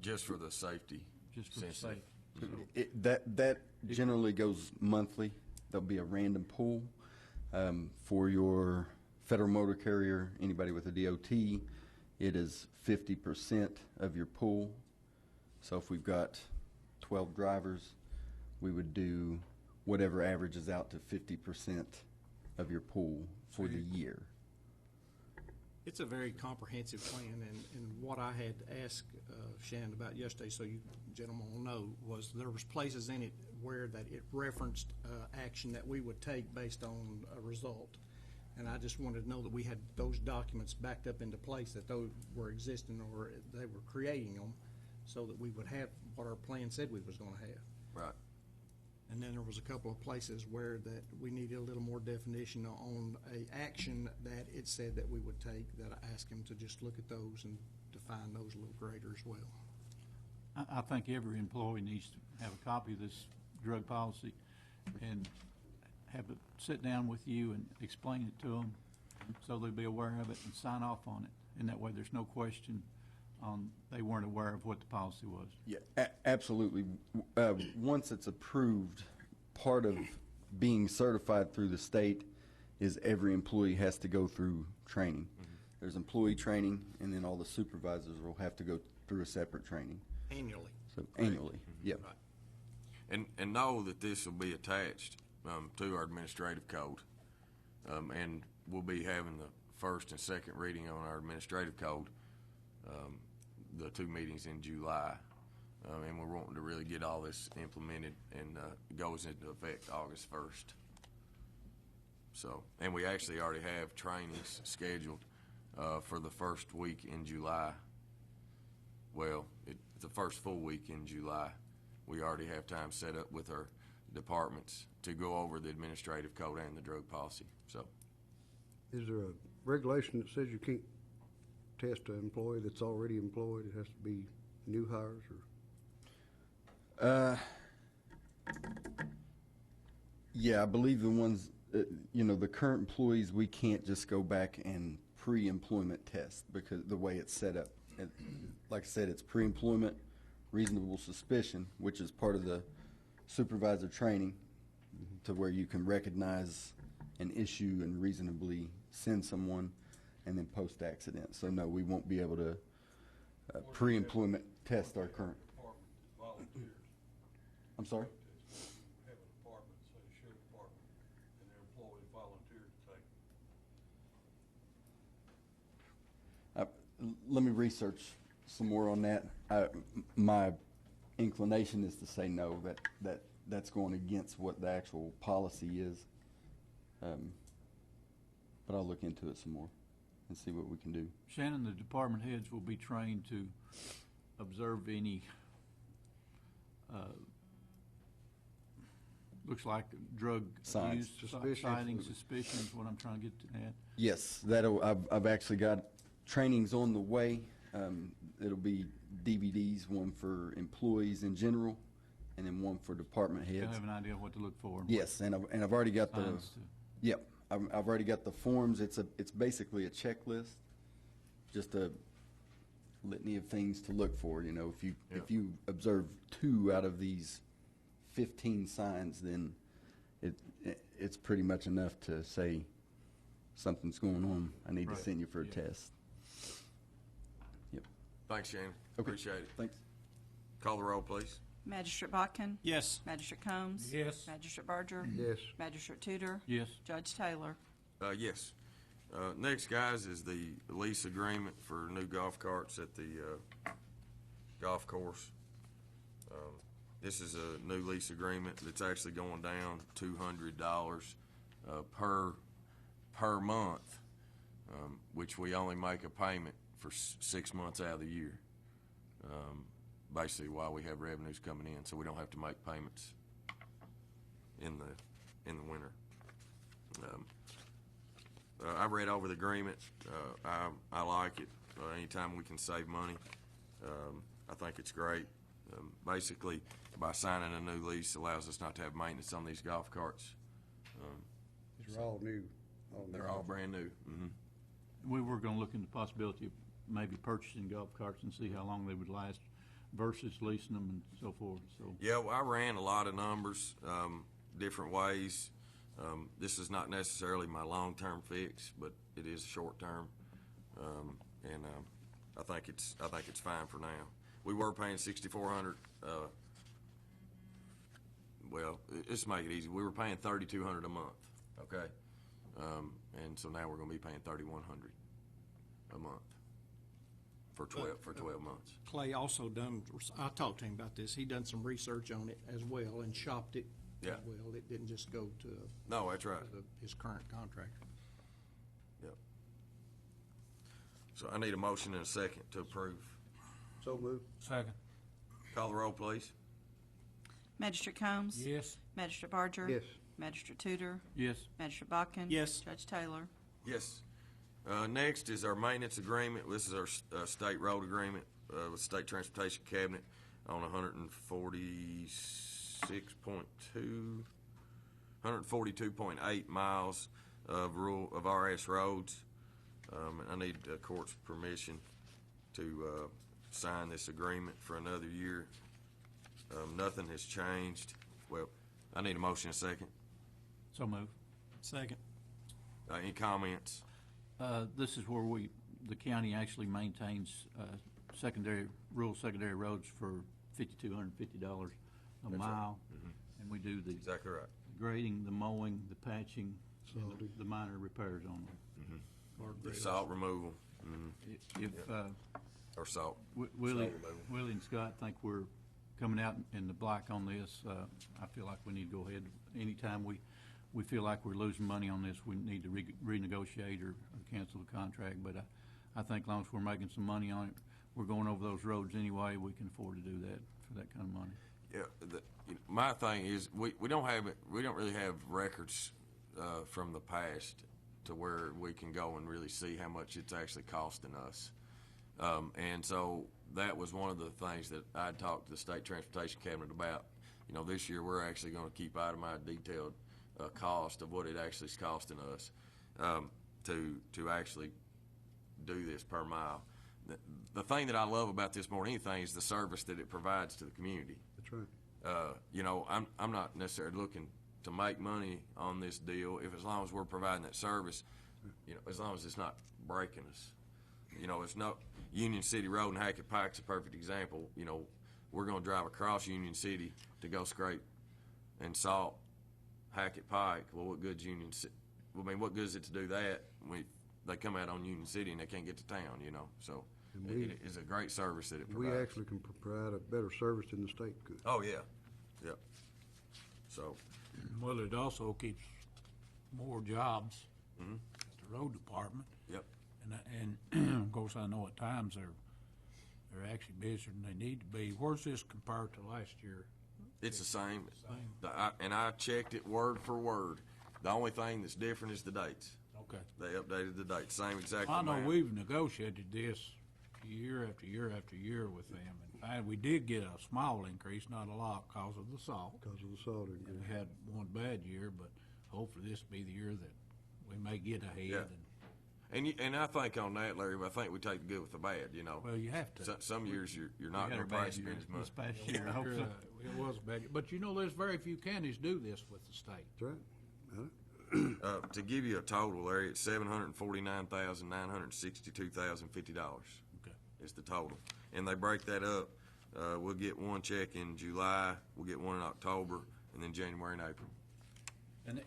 Just for the safety. just for the sensitive. sake? That generally goes monthly. There'll be a random pool for your federal motor carrier, anybody with a DOT. It is 50% of your pool. So if we've got 12 drivers, we would do whatever averages out to 50% of your pool for the year. It's a very comprehensive plan, and what I had asked Shannon about yesterday, so you gentlemen will know, was there was places in it where that it referenced action that we would take based on a result. And I just wanted to know that we had those documents backed up into place, that those were existing or they were creating them, so that we would have what our plan said we was gonna have. Right. And then there was a couple of places where that we needed a little more definition on a action that it said that we would take, that I asked him to just look at those and define those a little greater as well. I think every employee needs to have a copy of this drug policy and have it sit down with you and explain it to them so they'll be aware of it and sign off on it. And that way there's no question they weren't aware of what the policy was. Yeah, absolutely. Once it's approved, part of being certified through the state is every employee has to go through training. There's employee training, and then all the supervisors will have to go through a separate training. Annually. So annually, yep. Right. And know that this will be attached to our administrative code. And we'll be having the first and second reading on our administrative code, the 2 meetings in July. And we're wanting to really get all this implemented, and it goes into effect August 1st. So, and we actually already have trainings scheduled for the first week in July. Well, the first full week in July. We already have time set up with our departments to go over the administrative code and the drug policy. So, Is there a regulation that says you can't test an employee that's already employed? It has to be new hires, or? Yeah, I believe the ones, the current employees, we can't just go back and pre-employment test because the way it's set up. Like I said, it's pre-employment, reasonable suspicion, which is part of the supervisor training, to where you can recognize an issue and reasonably send someone, and then post-accident. So no, we won't be able to pre-employment test our current. Department volunteers. I'm sorry? Have a department, say the sheriff department, and their employees volunteer to take it. Let me research some more on that. My inclination is to say no, that's going against what the actual policy is. But I'll look into it some more and see what we can do. Shannon, the department heads will be trained to observe any, looks like drug Signs. use, Suspicions. sightings, suspicions, what I'm trying to get at. Yes, I've actually got trainings on the way. It'll be DVDs, one for employees in general, and then one for department You'll heads. have an idea of what to look for. Yes, and I've already got the. Signs to- Yep, I've already got the forms. It's basically a checklist, just a litany of things to look for. If you observe 2 out of these 15 signs, then it's pretty much enough to say something's going on. I need to send you for a test. Yep. Thanks, Shannon. Okay. Appreciate it. Thanks. Call the roll, please. Magistrate Botkin? Yes. Magistrate Combs? Yes. Magistrate Barger? Yes. Magistrate Tudor? Yes. Judge Taylor? Yes. Next, guys, is the lease agreement for new golf carts at the golf course. This is a new lease agreement that's actually going down $200 per month, which we only make a payment for 6 months out of the year. Basically, while we have revenues coming in, so we don't have to make payments in the winter. I read over the agreement. I like it. Anytime we can save money, I think it's great. Basically, by signing a new lease allows us not to have maintenance on these golf carts. These are all new. They're all brand new. We were gonna look into the possibility of maybe purchasing golf carts and see how long they would last versus leasing them and so forth, so. Yeah, well, I ran a lot of numbers, different ways. This is not necessarily my long-term fix, but it is short-term, and I think it's fine for now. We were paying $6,400. Well, let's make it easy. We were paying $3,200 a month. Okay, and so now we're going to be paying $3,100 a month for 12 months. Clay also done, I talked to him about this, he done some research on it as well and shopped it as Yeah. well. It didn't just go to No, that's right. his current contractor. Yep. So I need a motion and a second to approve. So moved. Second. Call the roll, please. Magistrate Combs? Yes. Magistrate Barger? Yes. Magistrate Tudor? Yes. Magistrate Botkin? Yes. Judge Taylor? Yes. Next is our maintenance agreement. This is our state road agreement with State Transportation Cabinet on 142.8 miles of RS roads. And I need the court's permission to sign this agreement for another year. Nothing has changed. Well, I need a motion and a second. So move. Second. Any comments? This is where the county actually maintains rural secondary roads for $5,250 a mile. And we do the Exactly right. grading, the mowing, the patching, and Salting. the minor repairs on them. Salt removal. If Or salt. Willie Salt removal. Willie and Scott think we're coming out in the black on this, I feel like we need to go ahead. Anytime we feel like we're losing money on this, we need to renegotiate or cancel the contract. But I think as long as we're making some money on it, we're going over those roads anyway, we can afford to do that for that kind of money. Yeah, my thing is we don't really have records from the past to where we can go and really see how much it's actually costing us. And so that was one of the things that I talked to the State Transportation Cabinet about. This year we're actually going to keep itemized, detailed cost of what it actually is costing us to actually do this per mile. The thing that I love about this more than anything is the service that it provides to the community. That's right. I'm not necessarily looking to make money on this deal as long as we're providing that service, as long as it's not breaking us. It's not Union City Road and Hackett Pike's a perfect example. We're going to drive across Union City to go scrape and salt Hackett Pike. Well, what good's what good is it to do that when they come out on Union City and they can't get to town, So it is a great service that it We provides. actually can provide a better service than the state could. Oh, yeah. Yep. So, Well, it also keeps more jobs at the road department. yep. And of course, I know at times they're actually busier than they need to be. Where's this compared to last year? It's the same. And I checked it word for word. The only thing that's different is the dates. Okay. They updated the dates, same exact I know amount. we've negotiated this year after year after year with them. And we did get a small increase, not a lot, because of the salt. Because of the salt And increase. we had one bad year, but hopefully this will be the year that we may get ahead. Yeah. And I think on that, Larry, I think we take the good with the bad, Well, you have to. Some years you're not We had going a to bad price year spend as much. this past year, I hope so. We It was bad, but you know, there's very few counties do this with the state. That's right. To give you a total, Larry, it's $749,962,050 Okay. is the total. And they break that up. We'll get one check in July, we'll get one in October, and then January and April. And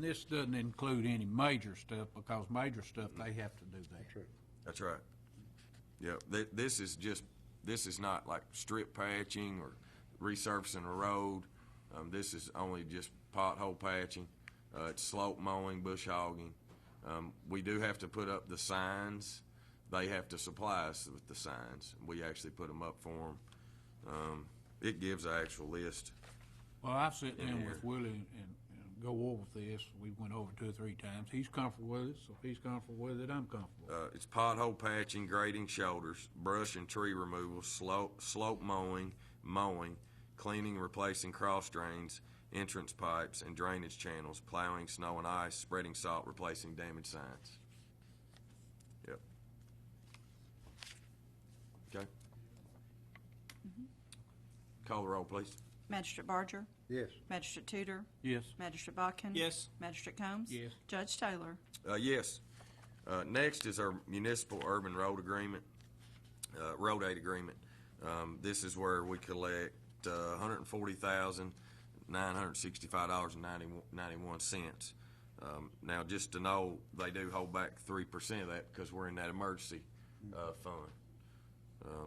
this doesn't include any major stuff, because major stuff, they have to do that. That's right. That's right. Yeah, this is not like strip patching or resurfacing a road. This is only just pothole patching. It's slope mowing, bush hogging. We do have to put up the signs. They have to supply us with the signs. We actually put them up for them. It gives an actual list. Well, I've sat In down here. with Willie and go over this. We went over 2 or 3 times. He's comfortable with it, so if he's comfortable with it, I'm comfortable. It's pothole patching, grading shoulders, brush and tree removal, slope mowing, cleaning, replacing cross drains, entrance pipes and drainage channels, plowing snow and ice, spreading salt, replacing damaged signs. Yep. Okay. Call the roll, please. Magistrate Barger. Yes. Magistrate Tudor. Yes. Magistrate Bodkin. Yes. Magistrate Combs. Yes. Judge Taylor. Yes. Next is our municipal urban road agreement, road aid agreement. This is where we collect $140,965.91. Now, just to know, they do hold back 3% of that because we're in that emergency fund.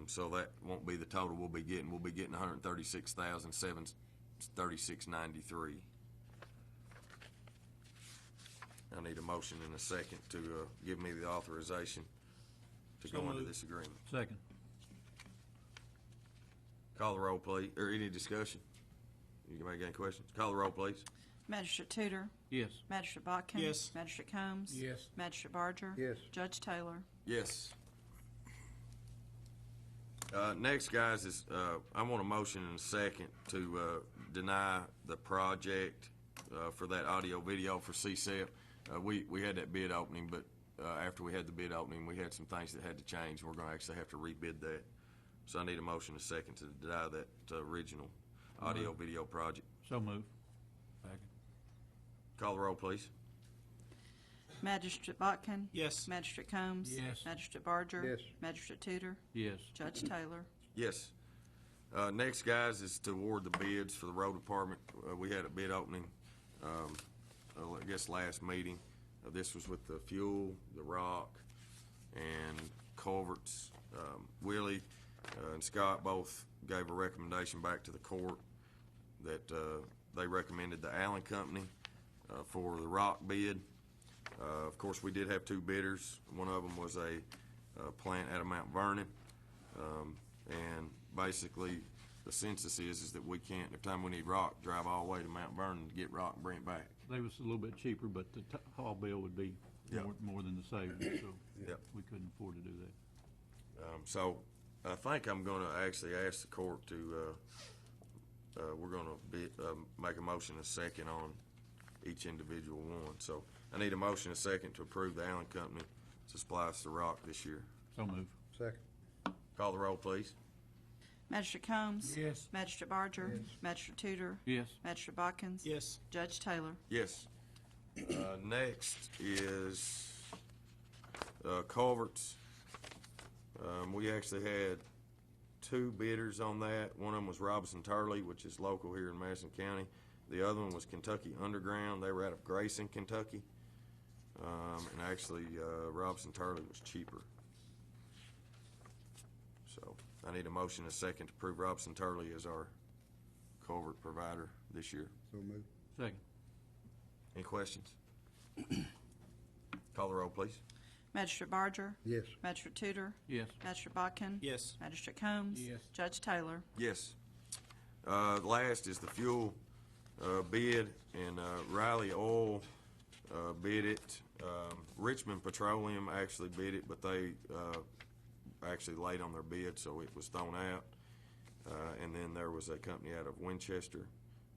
So that won't be the total we'll be getting. We'll be getting $136,736.93. I need a motion in a second to give me the authorization to go into this agreement. Second. Call the roll, please. Or any discussion? You can make any questions? Call the roll, please. Magistrate Tudor. Yes. Magistrate Bodkin. Yes. Magistrate Combs. Yes. Magistrate Barger. Yes. Judge Taylor. Yes. Next, guys, is I want a motion in a second to deny the project for that audio video for CSEP. We had that bid opening, but after we had the bid opening, we had some things that had to change. We're going to actually have to rebid that. So I need a motion in a second to deny that original audio video project. So moved. Second. Call the roll, please. Magistrate Bodkin. Yes. Magistrate Combs. Yes. Magistrate Barger. Yes. Magistrate Tudor. Yes. Judge Taylor. Yes. Next, guys, is to award the bids for the road department. We had a bid opening, I guess, last meeting. This was with the fuel, the rock, and culverts. Willie and Scott both gave a recommendation back to the court that they recommended the Allen Company for the rock bid. Of course, we did have 2 bidders. One of them was a plant out of Mount Vernon. And basically, the census is that we can't, every time we need rock, drive all the way to Mount Vernon to get rock and bring it back. They was a little bit cheaper, but the haul bill would be Yeah. more than the savings, so Yep. we couldn't afford to do that. So I think I'm going to actually ask the court to, we're going to make a motion in a second on each individual one. So I need a motion in a second to approve the Allen Company to supply us the rock this year. So moved. Second. Call the roll, please. Magistrate Combs. Yes. Magistrate Barger. Magistrate Tudor. Yes. Magistrate Bodkins. Yes. Judge Taylor. Yes. Next is culverts. We actually had 2 bidders on that. One of them was Robinson Turley, which is local here in Madison County. The other one was Kentucky Underground. They were out of Grayson, Kentucky. And actually, Robinson Turley was cheaper. So I need a motion in a second to approve Robinson Turley as our culvert provider this year. So moved. Second. Any questions? Call the roll, please. Magistrate Barger. Yes. Magistrate Tudor. Yes. Magistrate Bodkin. Yes. Magistrate Combs. Yes. Judge Taylor. Yes. Last is the fuel bid, and Riley Oil bid it. Richmond Petroleum actually bid it, but they actually late on their bid, so it was thrown out. And then there was a company out of Winchester,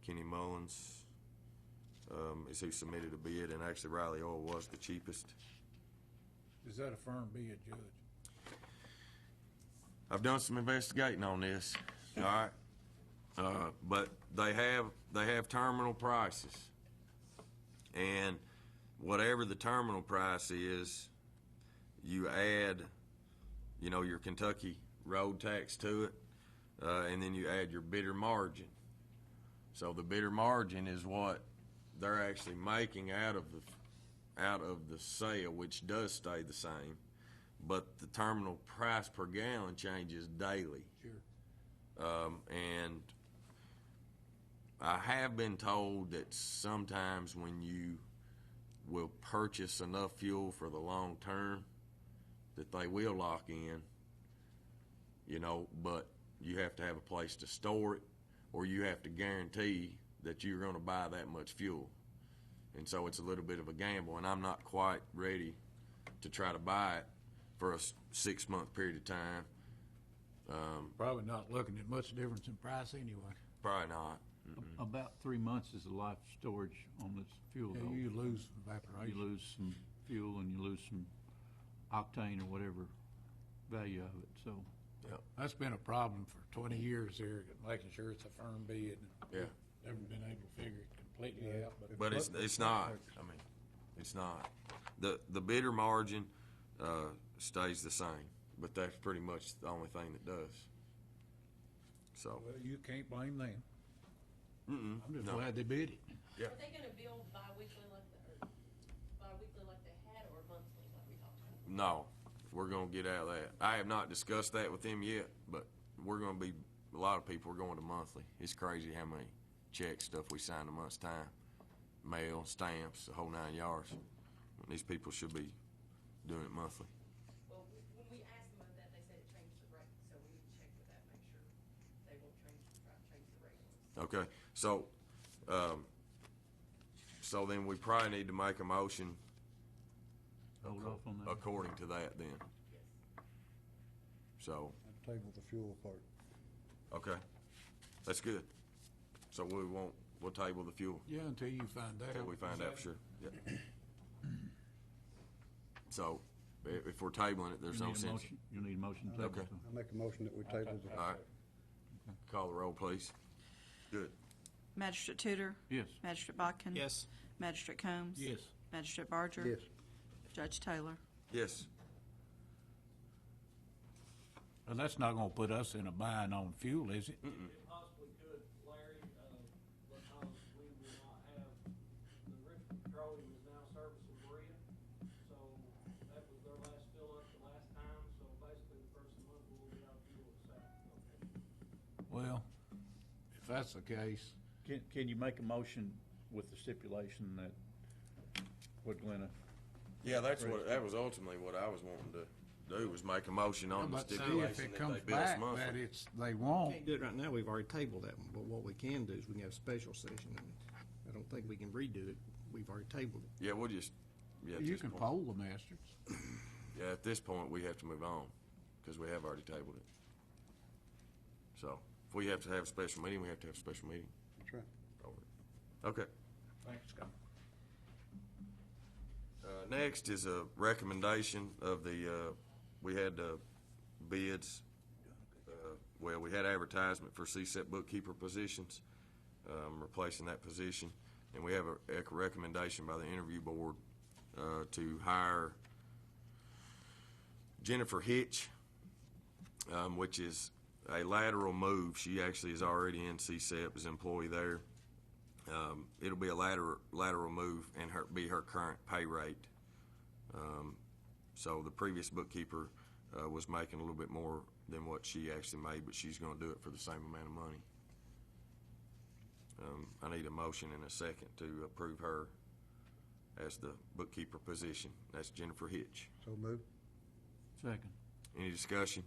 Kenny Mullins, is who submitted a bid, and actually Riley Oil was the cheapest. Is that a firm bid, Judge? I've done some investigating on this. All right. But they have terminal prices, and whatever the terminal price is, you add, your Kentucky road tax to it, and then you add your bidder margin. So the bidder margin is what they're actually making out of the sale, which does stay the same, but the terminal price per gallon changes daily. Sure. And I have been told that sometimes when you will purchase enough fuel for the long term, that they will lock in, but you have to have a place to store it, or you have to guarantee that you're going to buy that much fuel. And so it's a little bit of a gamble, and I'm not quite ready to try to buy it for a 6-month period of time. Probably not looking at much difference in price anyway. Probably not. About 3 months is the life storage on this fuel, Yeah, though. you lose evaporation. You lose some fuel and you lose some octane or whatever value of it, so. That's been a problem for 20 years here, making sure it's a firm bid. Yeah. Never been able to figure it completely out. But it's not. I mean, it's not. The bidder margin stays the same, but that's pretty much the only thing that does. So. Well, you can't blame them. I'm just No. glad they bid it. Yeah. Are they gonna bill bi-weekly like they had, or monthly like we talked about? No, we're going to get out of that. I have not discussed that with them yet, but we're going to be, a lot of people are going to monthly. It's crazy how many check stuff we sign a month's time. Mail, stamps, the whole 9 yards. These people should be doing it monthly. Well, when we asked them about that, they said it changed the rate, so we need to check with that, make sure they won't try to change the rate on us. Okay, so then we probably need to make a motion Hold off on that. according to that then. So, Table the fuel part. okay, that's good. So we'll table the fuel Yeah, until you find out. until we find out for sure. Yep. So, if we're tabling it, there's no sense. You'll need a motion to table. Okay. I make a motion that we table the. All right. Call the roll, please. Good. Magistrate Tudor? Yes. Magistrate Bodkin? Yes. Magistrate Combs? Yes. Magistrate Barger? Yes. Judge Taylor? Yes. And that's not gonna put us in a bind on fuel, is it? It possibly could, Larry, because we will not have, the Richmond Petroleum is now servicing Berea, so that was their last fill up the last time, so basically the first of the month we'll be out of fuel at South. Well, if that's the case, Can you make a motion with the stipulation that what Glenna? Yeah, that was ultimately what I was wanting to do, was make a motion on the but see, if stipulation it that they comes bill us back that monthly. they won't, Can't do it right now, we've already tabled that one, but what we can do is we can have a special session, and I don't think we can redo it, we've already tabled it. Yeah, we'll just, at you this can point. poll the masters. Yeah, at this point, we have to move on, because we have already tabled it. So, if we have to have a special meeting, we have to have a special meeting. That's right. Okay. Thanks, Scott. Next is a recommendation of the, we had bids, we had advertisement for CSEP bookkeeper positions, replacing that position. And we have a recommendation by the interview board to hire Jennifer Hitch, which is a lateral move. She actually is already in CSEP as an employee there. It'll be a lateral move and be her current pay rate. So the previous bookkeeper was making a little bit more than what she actually made, but she's going to do it for the same amount of money. I need a motion and a second to approve her as the bookkeeper position. That's Jennifer Hitch. So move. Second. Any discussion?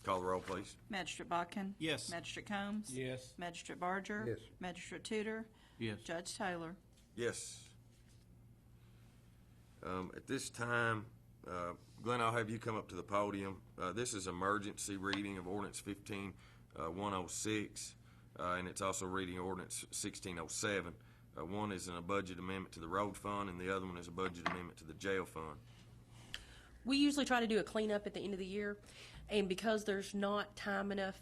Call the roll, please. Magistrate Bodkin? Yes. Magistrate Combs? Yes. Magistrate Barger? Yes. Magistrate Tudor? Yes. Judge Taylor? Yes. At this time, Glenn, I'll have you come up to the podium. This is emergency reading of ordinance 15106, and it's also reading ordinance 1607. One is a budget amendment to the road fund, and the other one is a budget amendment to the jail fund. We usually try to do a cleanup at the end of the year, and because there's not time enough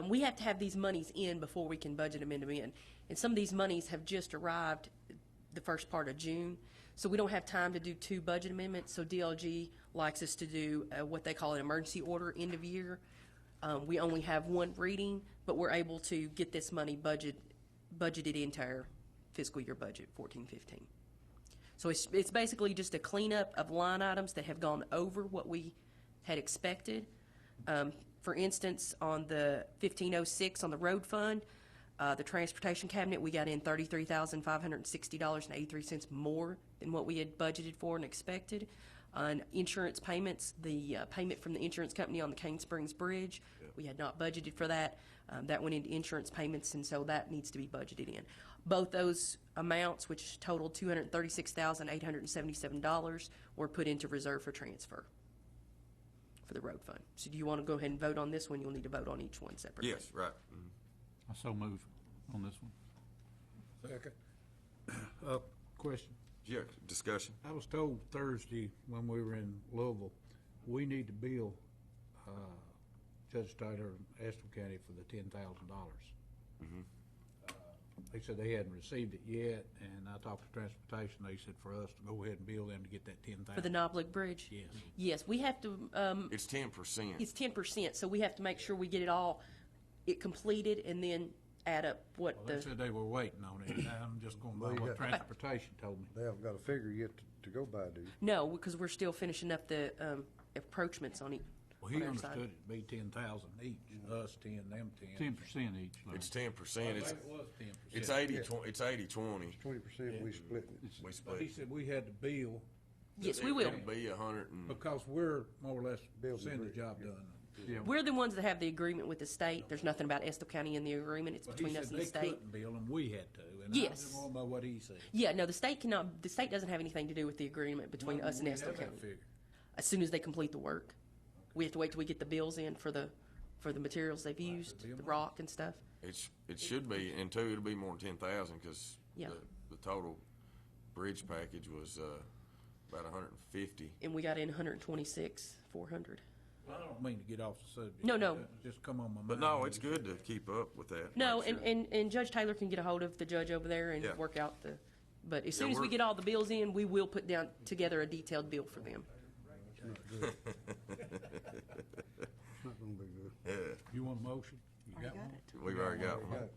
we have to have these monies in before we can budget them in. And some of these monies have just arrived the first part of June, so we don't have time to do 2 budget amendments. So DLG likes us to do what they call an emergency order end of year. We only have 1 reading, but we're able to get this money budgeted into our fiscal year budget, 14-15. So it's basically just a cleanup of line items that have gone over what we had expected. For instance, on the 1506 on the road fund, the transportation cabinet, we got in $33,560.83 more than what we had budgeted for and expected. On insurance payments, the payment from the insurance company on the Cane Springs Bridge, we had not budgeted for that. That went into insurance payments, and so that needs to be budgeted in. Both those amounts, which totaled $236,877, were put into reserve for transfer for the road fund. So do you want to go ahead and vote on this one? You'll need to vote on each one separately. Yes, right. Mhm. I so move on this one. Second. Question. Yeah, discussion. I was told Thursday when we were in Louisville, we need to bill Judge Taylor in Estill County for the $10,000. They said they hadn't received it yet, and I talked to transportation. They said for us to go ahead and bill them to get that $10,000. For the Knoblich Bridge? Yes. Yes, we have to, It's 10%. it's 10%, so we have to make sure we get it completed and then add up what Well, they the, said they were waiting on it, and I'm just going by Well, you what got- transportation told me. They haven't got a figure yet to go by, do you? no, because we're still finishing up the approachments on it. Well, he on our side. understood it'd be 10,000 each, us 10, them 10. 10% each, Larry. It's 10%. Well, It's, maybe it was 10%. it's 80-20. It's 80-20. 20%, we split it. We But he split. said we had to bill Yes, we will. It'll be 100 and, because we're more or less Bill the seeing the bridge, job yeah. done. Yeah, We're the ones that have the agreement with the state. There's nothing about Estill County in the agreement. It's But he between said us and they the state. couldn't bill them, we had to. And Yes. I was going by what he said. Yeah, no, the state doesn't have anything to do with the agreement between us and We Estill have that County. figure. As soon as they complete the work. We have to wait till we get the bills in for the materials they've used, the rock and stuff. it should be, and two, it'll be more than 10,000 because Yeah. the total bridge package was about 150. And we got in 126,400. I don't mean to get off the subject. No, no. That just come on my mind. But no, it's good to keep up with that. No, make sure. and Judge Taylor can get a hold of the judge over there and Yeah. work out but as Yeah, soon as we we're- get all the bills in, we will put down together a detailed bill for them. It's not gonna be good. Yeah, You want a motion? You got one? we've already got one.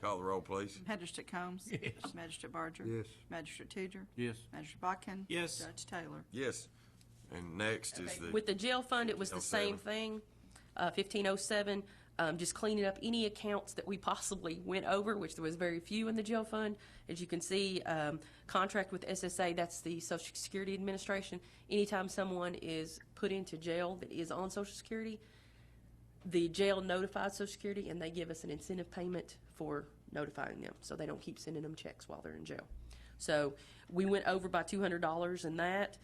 Call the roll, please. Magistrate Combs? Yes. Magistrate Barger? Yes. Magistrate Tudor? yes, Magistrate Bodkin? Yes. Judge Taylor? Yes. And next is the. With the jail fund, it was the same 1507. thing, 1507, just cleaning up any accounts that we possibly went over, which there was very few in the jail fund. As you can see, contract with SSA, that's the Social Security Administration. Anytime someone is put into jail that is on Social Security, the jail notifies Social Security, and they give us an incentive payment for notifying them, so they don't keep sending them checks while they're in jail. So we went over by $200 in that.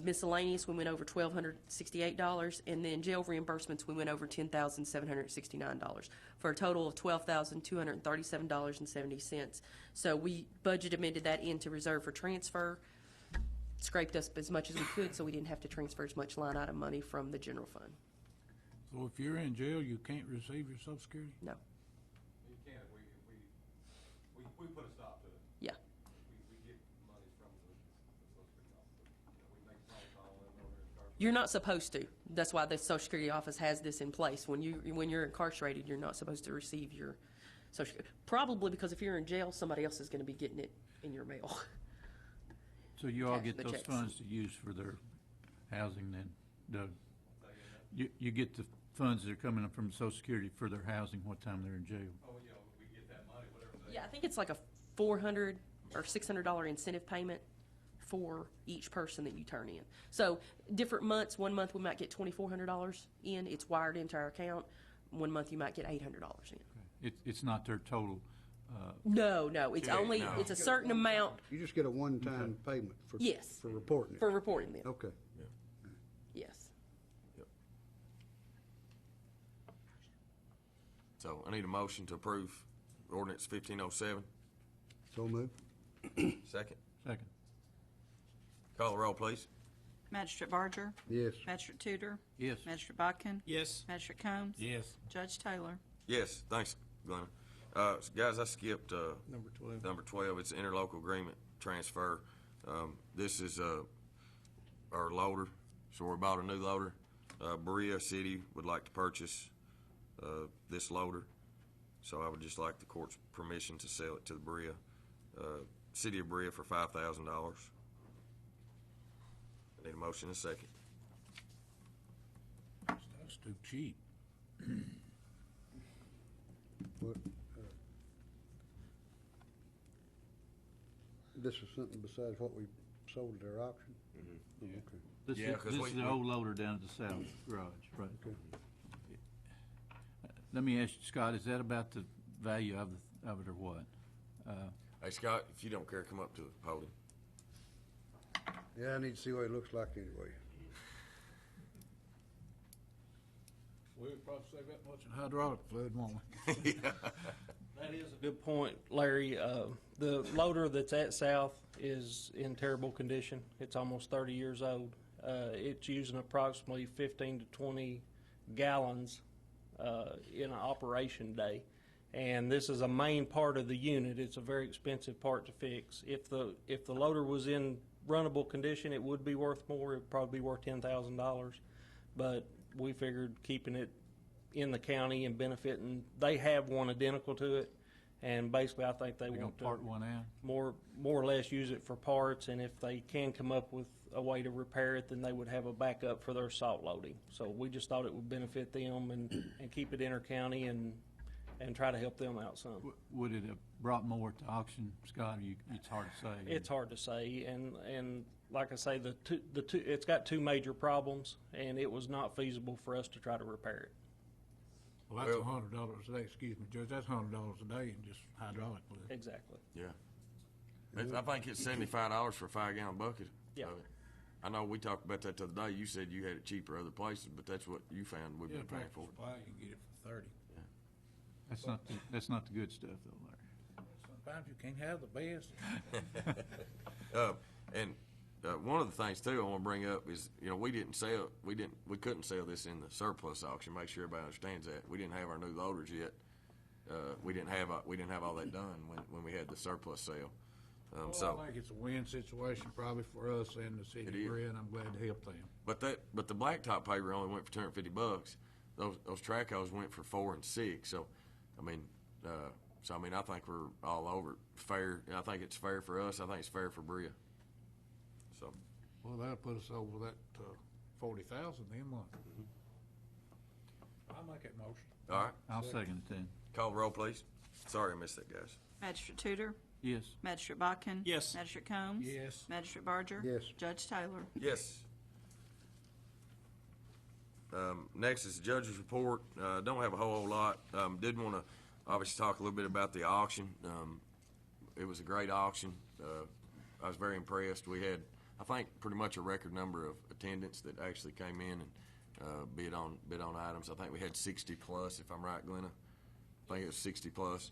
Miscellaneous, we went over $1,268, and then jail reimbursements, we went over $10,769, for a total of $12,237.70. So we budget amended that into reserve for transfer, scraped us as much as we could, so we didn't have to transfer as much line item money from the general fund. So if you're in jail, you can't receive your Social Security? No, You can, if we put a stop to it. yeah. We get money from the Social Security office. We make a phone call and over there. You're not supposed to. That's why the Social Security office has this in place. When you're incarcerated, you're not supposed to receive your Social Security. Probably because if you're in jail, somebody else is going to be getting it in your mail. so you all Cash get the those checks. funds to use for their housing then, Doug? You get the funds that are coming from Social Security for their housing, what time they're in jail? Oh, you know, we get that money, whatever they. Yeah, I think it's like a $400 or $600 incentive payment for each person that you turn in. So different months, one month we might get $2,400 in, it's wired into our account. One month you might get $800 in. It's not their total, No, it's Yeah, only, no. it's a certain amount You just get a one-time payment for. Yes. For reporting it. for reporting them, Okay. yes. So I need a motion to approve ordinance 1507. So move. Second. second, Call the roll, please. Magistrate Barger? Yes. Magistrate Tudor? yes, Magistrate Bodkin? Yes. Magistrate Combs? Yes. Judge Taylor? Yes, thanks, Glenn. Guys, I skipped, Number 12. number 12. It's interlocal agreement transfer. This is, our loader, so we bought a new loader. Berea City would like to purchase, this loader. So I would just like the court's permission to sell it to the Berea, City of Berea for $5,000. I need a motion and a second. That's too cheap. What, this is something besides what we sold at our auction? Oh, okay. This Yeah, is, 'cause this we- is the old loader down at the south garage, right? Okay. Let me ask you, Scott, is that about the value of it or what? Hey, Scott, if you don't care, come up to the podium. Yeah, I need to see what it looks like anyway. We would probably save that much in hydraulic fluid, won't we? That is a good point, Larry. The loader that's at South is in terrible condition. It's almost 30 years old. It's using approximately 15 to 20 gallons in an operation day. And this is a main part of the unit. It's a very expensive part to fix. If the loader was in runnable condition, it would be worth more. It'd probably be worth $10,000. But we figured keeping it in the county and benefiting, they have one identical to it. And basically, I think they They're gonna want to part one out? more or less use it for parts. And if they can come up with a way to repair it, then they would have a backup for their salt loading. So we just thought it would benefit them and keep it inter-county and try to help them out some. Would it have brought more to auction, Scott? It's hard to say. It's hard to say, and like I say, the two it's got two major problems, and it was not feasible for us to try to repair it. Well, that's $100 a day, excuse me, Judge, that's $100 a day in just hydraulic fluid. Exactly. Yeah. I think it's $75 for a 5-gallon bucket. Yeah. of it. I know we talked about that the other day. You said you had it cheaper other places, but that's what you found we've Yeah, been paying Tractor for. Supply, you can get it for 30. That's not the good stuff, though, Larry. Sometimes you can't have the best. One of the things too I want to bring up is, we couldn't sell this in the surplus auction. Make sure everybody understands that we didn't have our new loaders yet. We didn't have all that done when we had the surplus sale. Well, I think it's a win situation probably for us and the city It of is. Berea, and I'm glad to help them. But the blacktop paver only went for $250. Those track hose went for $4 and $6. So, I think we're all over fair. I think it's fair for us. I think it's fair for Berea. So, Well, that'll put us over that 40,000 then, won't it? I'll make that motion. all right. I'll second it then. Call the roll, please. Sorry I missed that, guys. Magistrate Tudor? Yes. Magistrate Bodkin? Yes. Magistrate Combs? Yes. Magistrate Barger? Yes. Judge Taylor? Yes. Next is the judge's report. Don't have a whole lot. Did want to obviously talk a little bit about the auction. It was a great auction. I was very impressed. We had, I think, pretty much a record number of attendants that actually came in and bid on items. I think we had 60 plus, if I'm right, Glenna. I think it was 60 plus.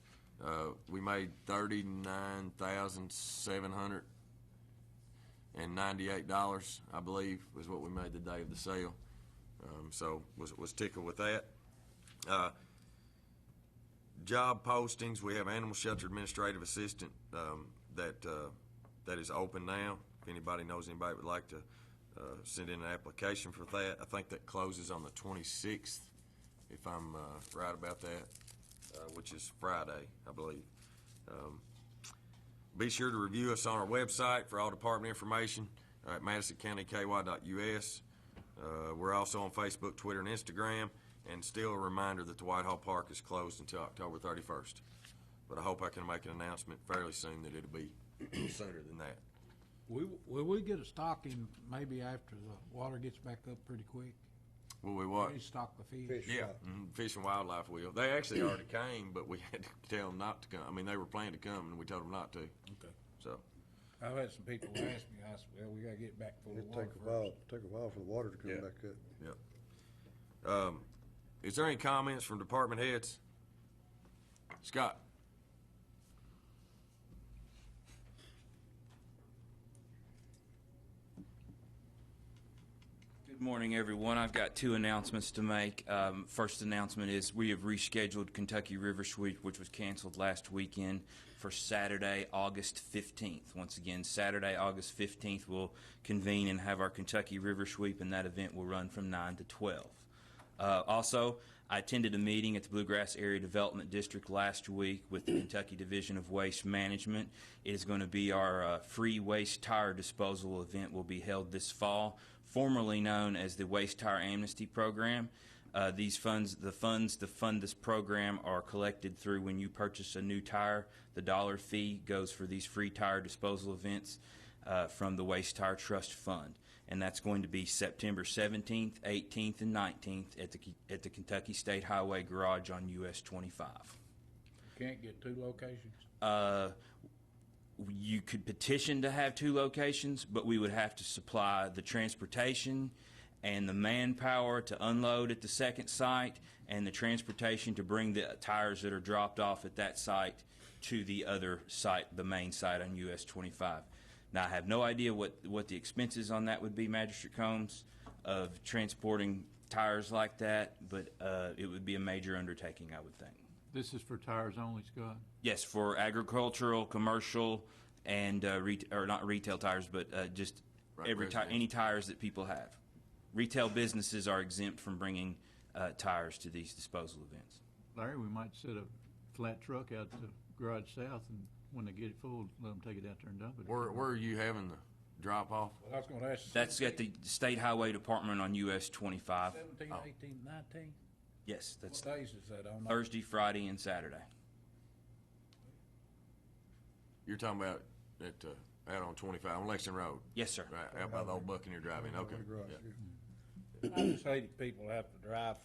We made $39,798, I believe, was what we made the day of the sale. So was tickled with that. Job postings, we have animal shelter administrative assistant that is open now. If anybody knows anybody would like to send in an application for that, I think that closes on the 26th, if I'm right about that, which is Friday, I believe. Be sure to review us on our website for all department information at MadisonCountyKY.us. We're also on Facebook, Twitter, and Instagram. And still a reminder that the Whitehall Park is closed until October 31st. But I hope I can make an announcement fairly soon that it'll be sooner than that. Will we get a stocking maybe after the water gets back up pretty quick? Will we what? We stock the fish. Fish. Yeah, Fish and Wildlife will. They actually already came, but we had to tell them not to come. I mean, they were planning to come, and we told them not to. Okay. So, I've had some people ask me, I said, well, we gotta get back full of It'd water take a while for the water to come Yeah. back up. yeah. Is there any comments from department heads? Scott? Good Good morning, everyone. I've got two announcements to make. First announcement is we have rescheduled Kentucky River Sweep, which was canceled last weekend, for Saturday, August 15th. Once again, Saturday, August 15th, we'll convene and have our Kentucky River Sweep, and that event will run from 9 to 12. Also, I attended a meeting at the Bluegrass Area Development District last week with the Kentucky Division of Waste Management. It is going to be our free waste tire disposal event will be held this fall, formerly known as the Waste Tire Amnesty Program. These funds to fund this program are collected through when you purchase a new tire. The dollar fee goes for these free tire disposal events from the Waste Tire Trust Fund. And that's going to be September 17th, 18th, and 19th at the Kentucky State Highway Garage on US 25. Can't get two locations? You could petition to have two locations, but we would have to supply the transportation and the manpower to unload at the second site and the transportation to bring the tires that are dropped off at that site to the other site, the main site on US 25. Now, I have no idea what the expenses on that would be, Magistrate Combs, of transporting tires like that, but it would be a major undertaking, I would think. This is for tires only, Scott? Yes, for agricultural, commercial, and or not retail tires, but just any tires that people have. Retail businesses are exempt from bringing tires to these disposal events. Larry, we might set a flat truck out to Garage South, and when they get it full, let them take it out there and dump it. Where are you having the drop off? Well, I was going to ask. That's at the State Highway Department on US 25. 17, 18, 19? Yes, that's What days is that on? Thursday, Friday, and Saturday. You're talking about out on 25 on Lexington Road? Yes, sir. Right, out by the old Buccaneer Drive-In. Okay. Yeah. I just hate if people have to drive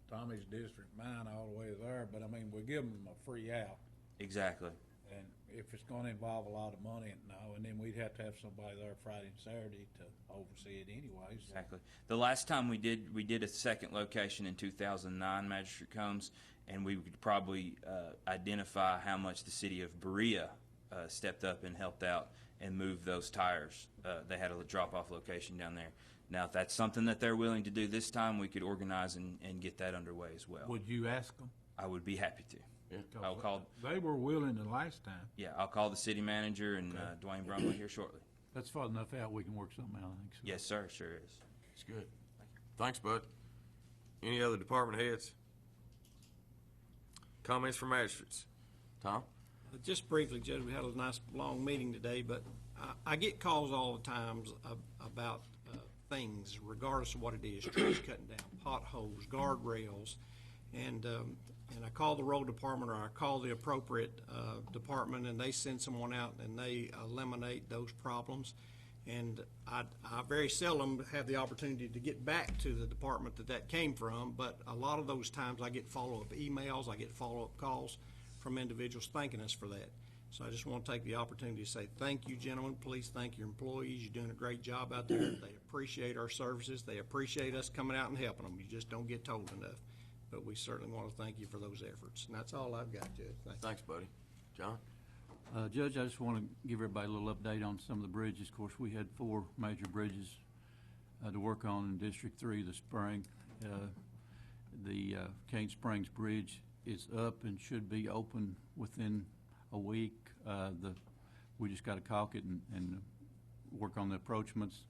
from Tommy's district, mine, all the way there, but I mean, we give them a free out. Exactly. And if it's going to involve a lot of money, no, and then we'd have to have somebody there Friday and Saturday to oversee it anyways. Exactly. The last time we did a second location in 2009, Magistrate Combs, and we could probably identify how much the city of Berea stepped up and helped out and moved those tires. They had a drop-off location down there. Now, if that's something that they're willing to do this time, we could organize and get that underway as well. Would you ask them? I would be happy to. Yeah. I'll call. They were willing the last time. Yeah, I'll call the city manager and Dwayne Brumley here shortly. That's far enough out, we can work something out, I think so. Yes, sir, sure is. It's good. Thanks, bud. Any other department heads? Comments from magistrates? Tom? Just briefly, Judge, we had a nice long meeting today, but I get calls all the times about things, regardless of what it is, trees cutting down, potholes, guardrails, and I call the road department or I call the appropriate department, and they send someone out and they eliminate those problems. And I very seldom have the opportunity to get back to the department that came from, but a lot of those times I get follow-up emails, I get follow-up calls from individuals thanking us for that. So I just want to take the opportunity to say thank you, gentlemen. Please thank your employees. You're doing a great job out there. They appreciate our services. They appreciate us coming out and helping them. You just don't get told enough. But we certainly want to thank you for those efforts. And that's all I've got, Judge. Thanks, buddy. John? Judge, I just want to give everybody a little update on some of the bridges. Of course, we had 4 major bridges to work on in District 3 this spring. The Cane Springs Bridge is up and should be open within a week. We just got to caulk it and work on the approachments.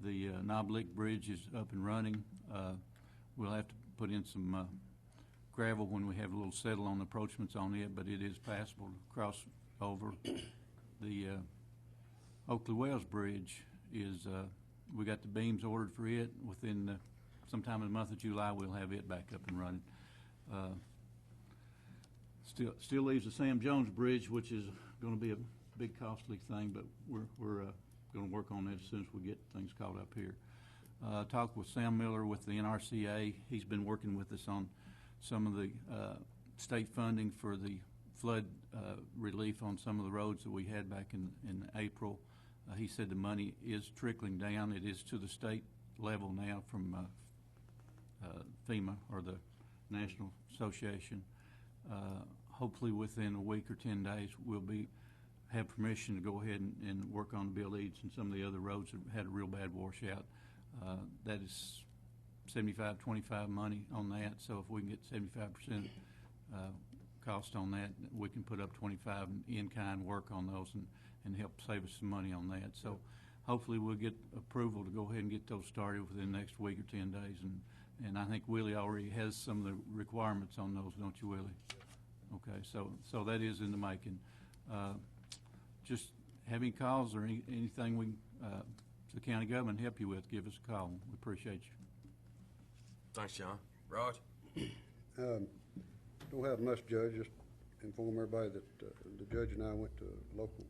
The Knoblick Bridge is up and running. We'll have to put in some gravel when we have a little settle on the approachments on it, but it is passable to cross over. The Oakley Wells Bridge is, we got the beams ordered for it. Within sometime in the month of July, we'll have it back up and running. Still leaves the Sam Jones Bridge, which is going to be a big costly thing, but we're going to work on that as soon as we get things caught up here. Talked with Sam Miller with the NRCA. He's been working with us on some of the state funding for the flood relief on some of the roads that we had back in April. He said the money is trickling down. It is to the state level now from FEMA, or the National Association. Hopefully within a week or 10 days we'll have permission to go ahead and work on Bill Eads and some of the other roads that had a real bad washout. That is 75-25 money on that, so if we can get 75% cost on that, we can put up 25 in-kind work on those and help save us some money on that. So hopefully we'll get approval to go ahead and get those started within the next week or 10 days. And I think Willie already has some of the requirements on those, don't you, Willie? Okay, so that is in the making. Just having calls or anything we, the county government help you with, give us a call. We appreciate you. Thanks, John. Raj? Don't have much, Judge. Just inform everybody that the judge and I went to a local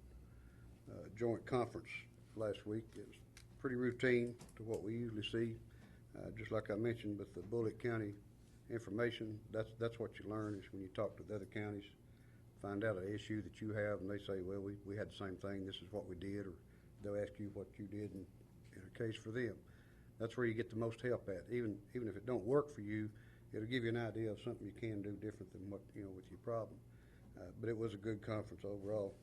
joint conference last week. It was pretty routine to what we usually see. Just like I mentioned with the Bullitt County information, that's what you learn is when you talk to the other counties, find out an issue that you have, and they say, well, we had the same thing, this is what we did, or they'll ask you what you did in a case for them. That's where you get the most help at. Even if it don't work for you, it'll give you an idea of something you can do different than what, with your problem. But it was a good conference overall.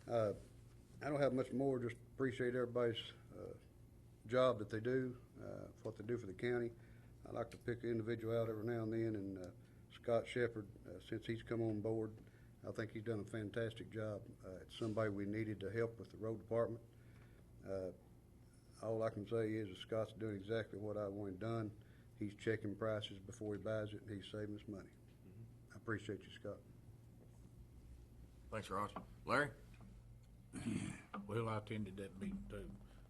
I don't have much more, just appreciate everybody's job that they do, what they do for the county. I like to pick an individual out every now and then, and Scott Shepard, since he's come on board, I think he's done a fantastic job. It's somebody we needed to help with the road department. All I can say is that Scott's doing exactly what I wanted done. He's checking prices before he buys it, and he's saving us money. I appreciate you, Scott. Thanks, Raj. Larry? Well, I attended that meeting too.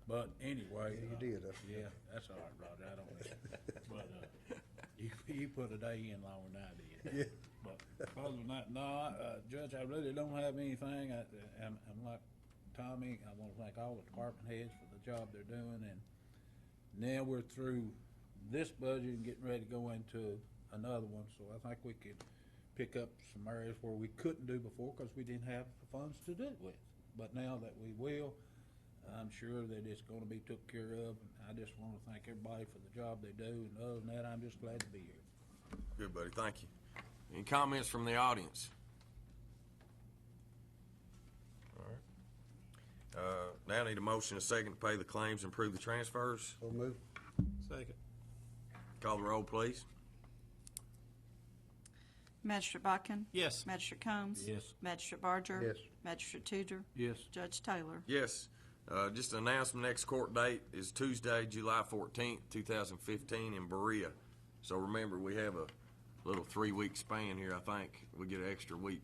But anyway. Yeah, you did, Yeah, that's all right, Roger, I don't know. But, you put a day in longer than I did. Yeah. But other than that, no, Judge, I really don't have anything. I'm like Tommy, I want to thank all the department heads for the job they're doing, and now we're through this budget and getting ready to go into another one, so I think we could pick up some areas where we couldn't do before because we didn't have the funds to do it with. But now that we will, I'm sure that it's going to be took care of, and I just want to thank everybody for the job they do, and other than that, I'm just glad to be here. Good, buddy. Thank you. Any comments from the audience? All right. Now I need a motion and a second to pay the claims and approve the transfers. So move. Second. Call the roll, please. Magistrate Bodkin? Yes. Magistrate Combs? Yes. Magistrate Barger? Yes. Magistrate Tudor? Yes. Judge Taylor? Yes. Just an announcement, next court date is Tuesday, July 14th, 2015 in Berea. So remember, we have a little 3-week span here, I think. We get an extra week.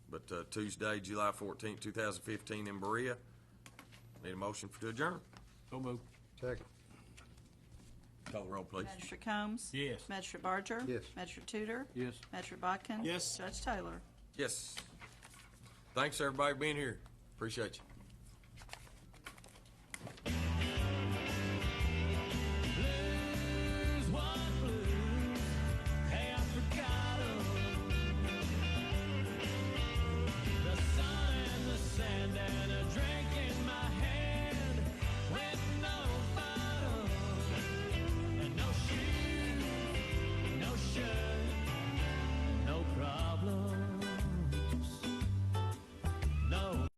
But Tuesday, July 14th, 2015 in Berea. Need a motion to adjourn. So moved. Second. Call the roll, please. Magistrate Combs? Yes. Magistrate Barger? Yes. Magistrate Tudor? Yes. Magistrate Bodkin? Yes. Judge Taylor? Yes. Thanks, everybody, for being here. Appreciate you.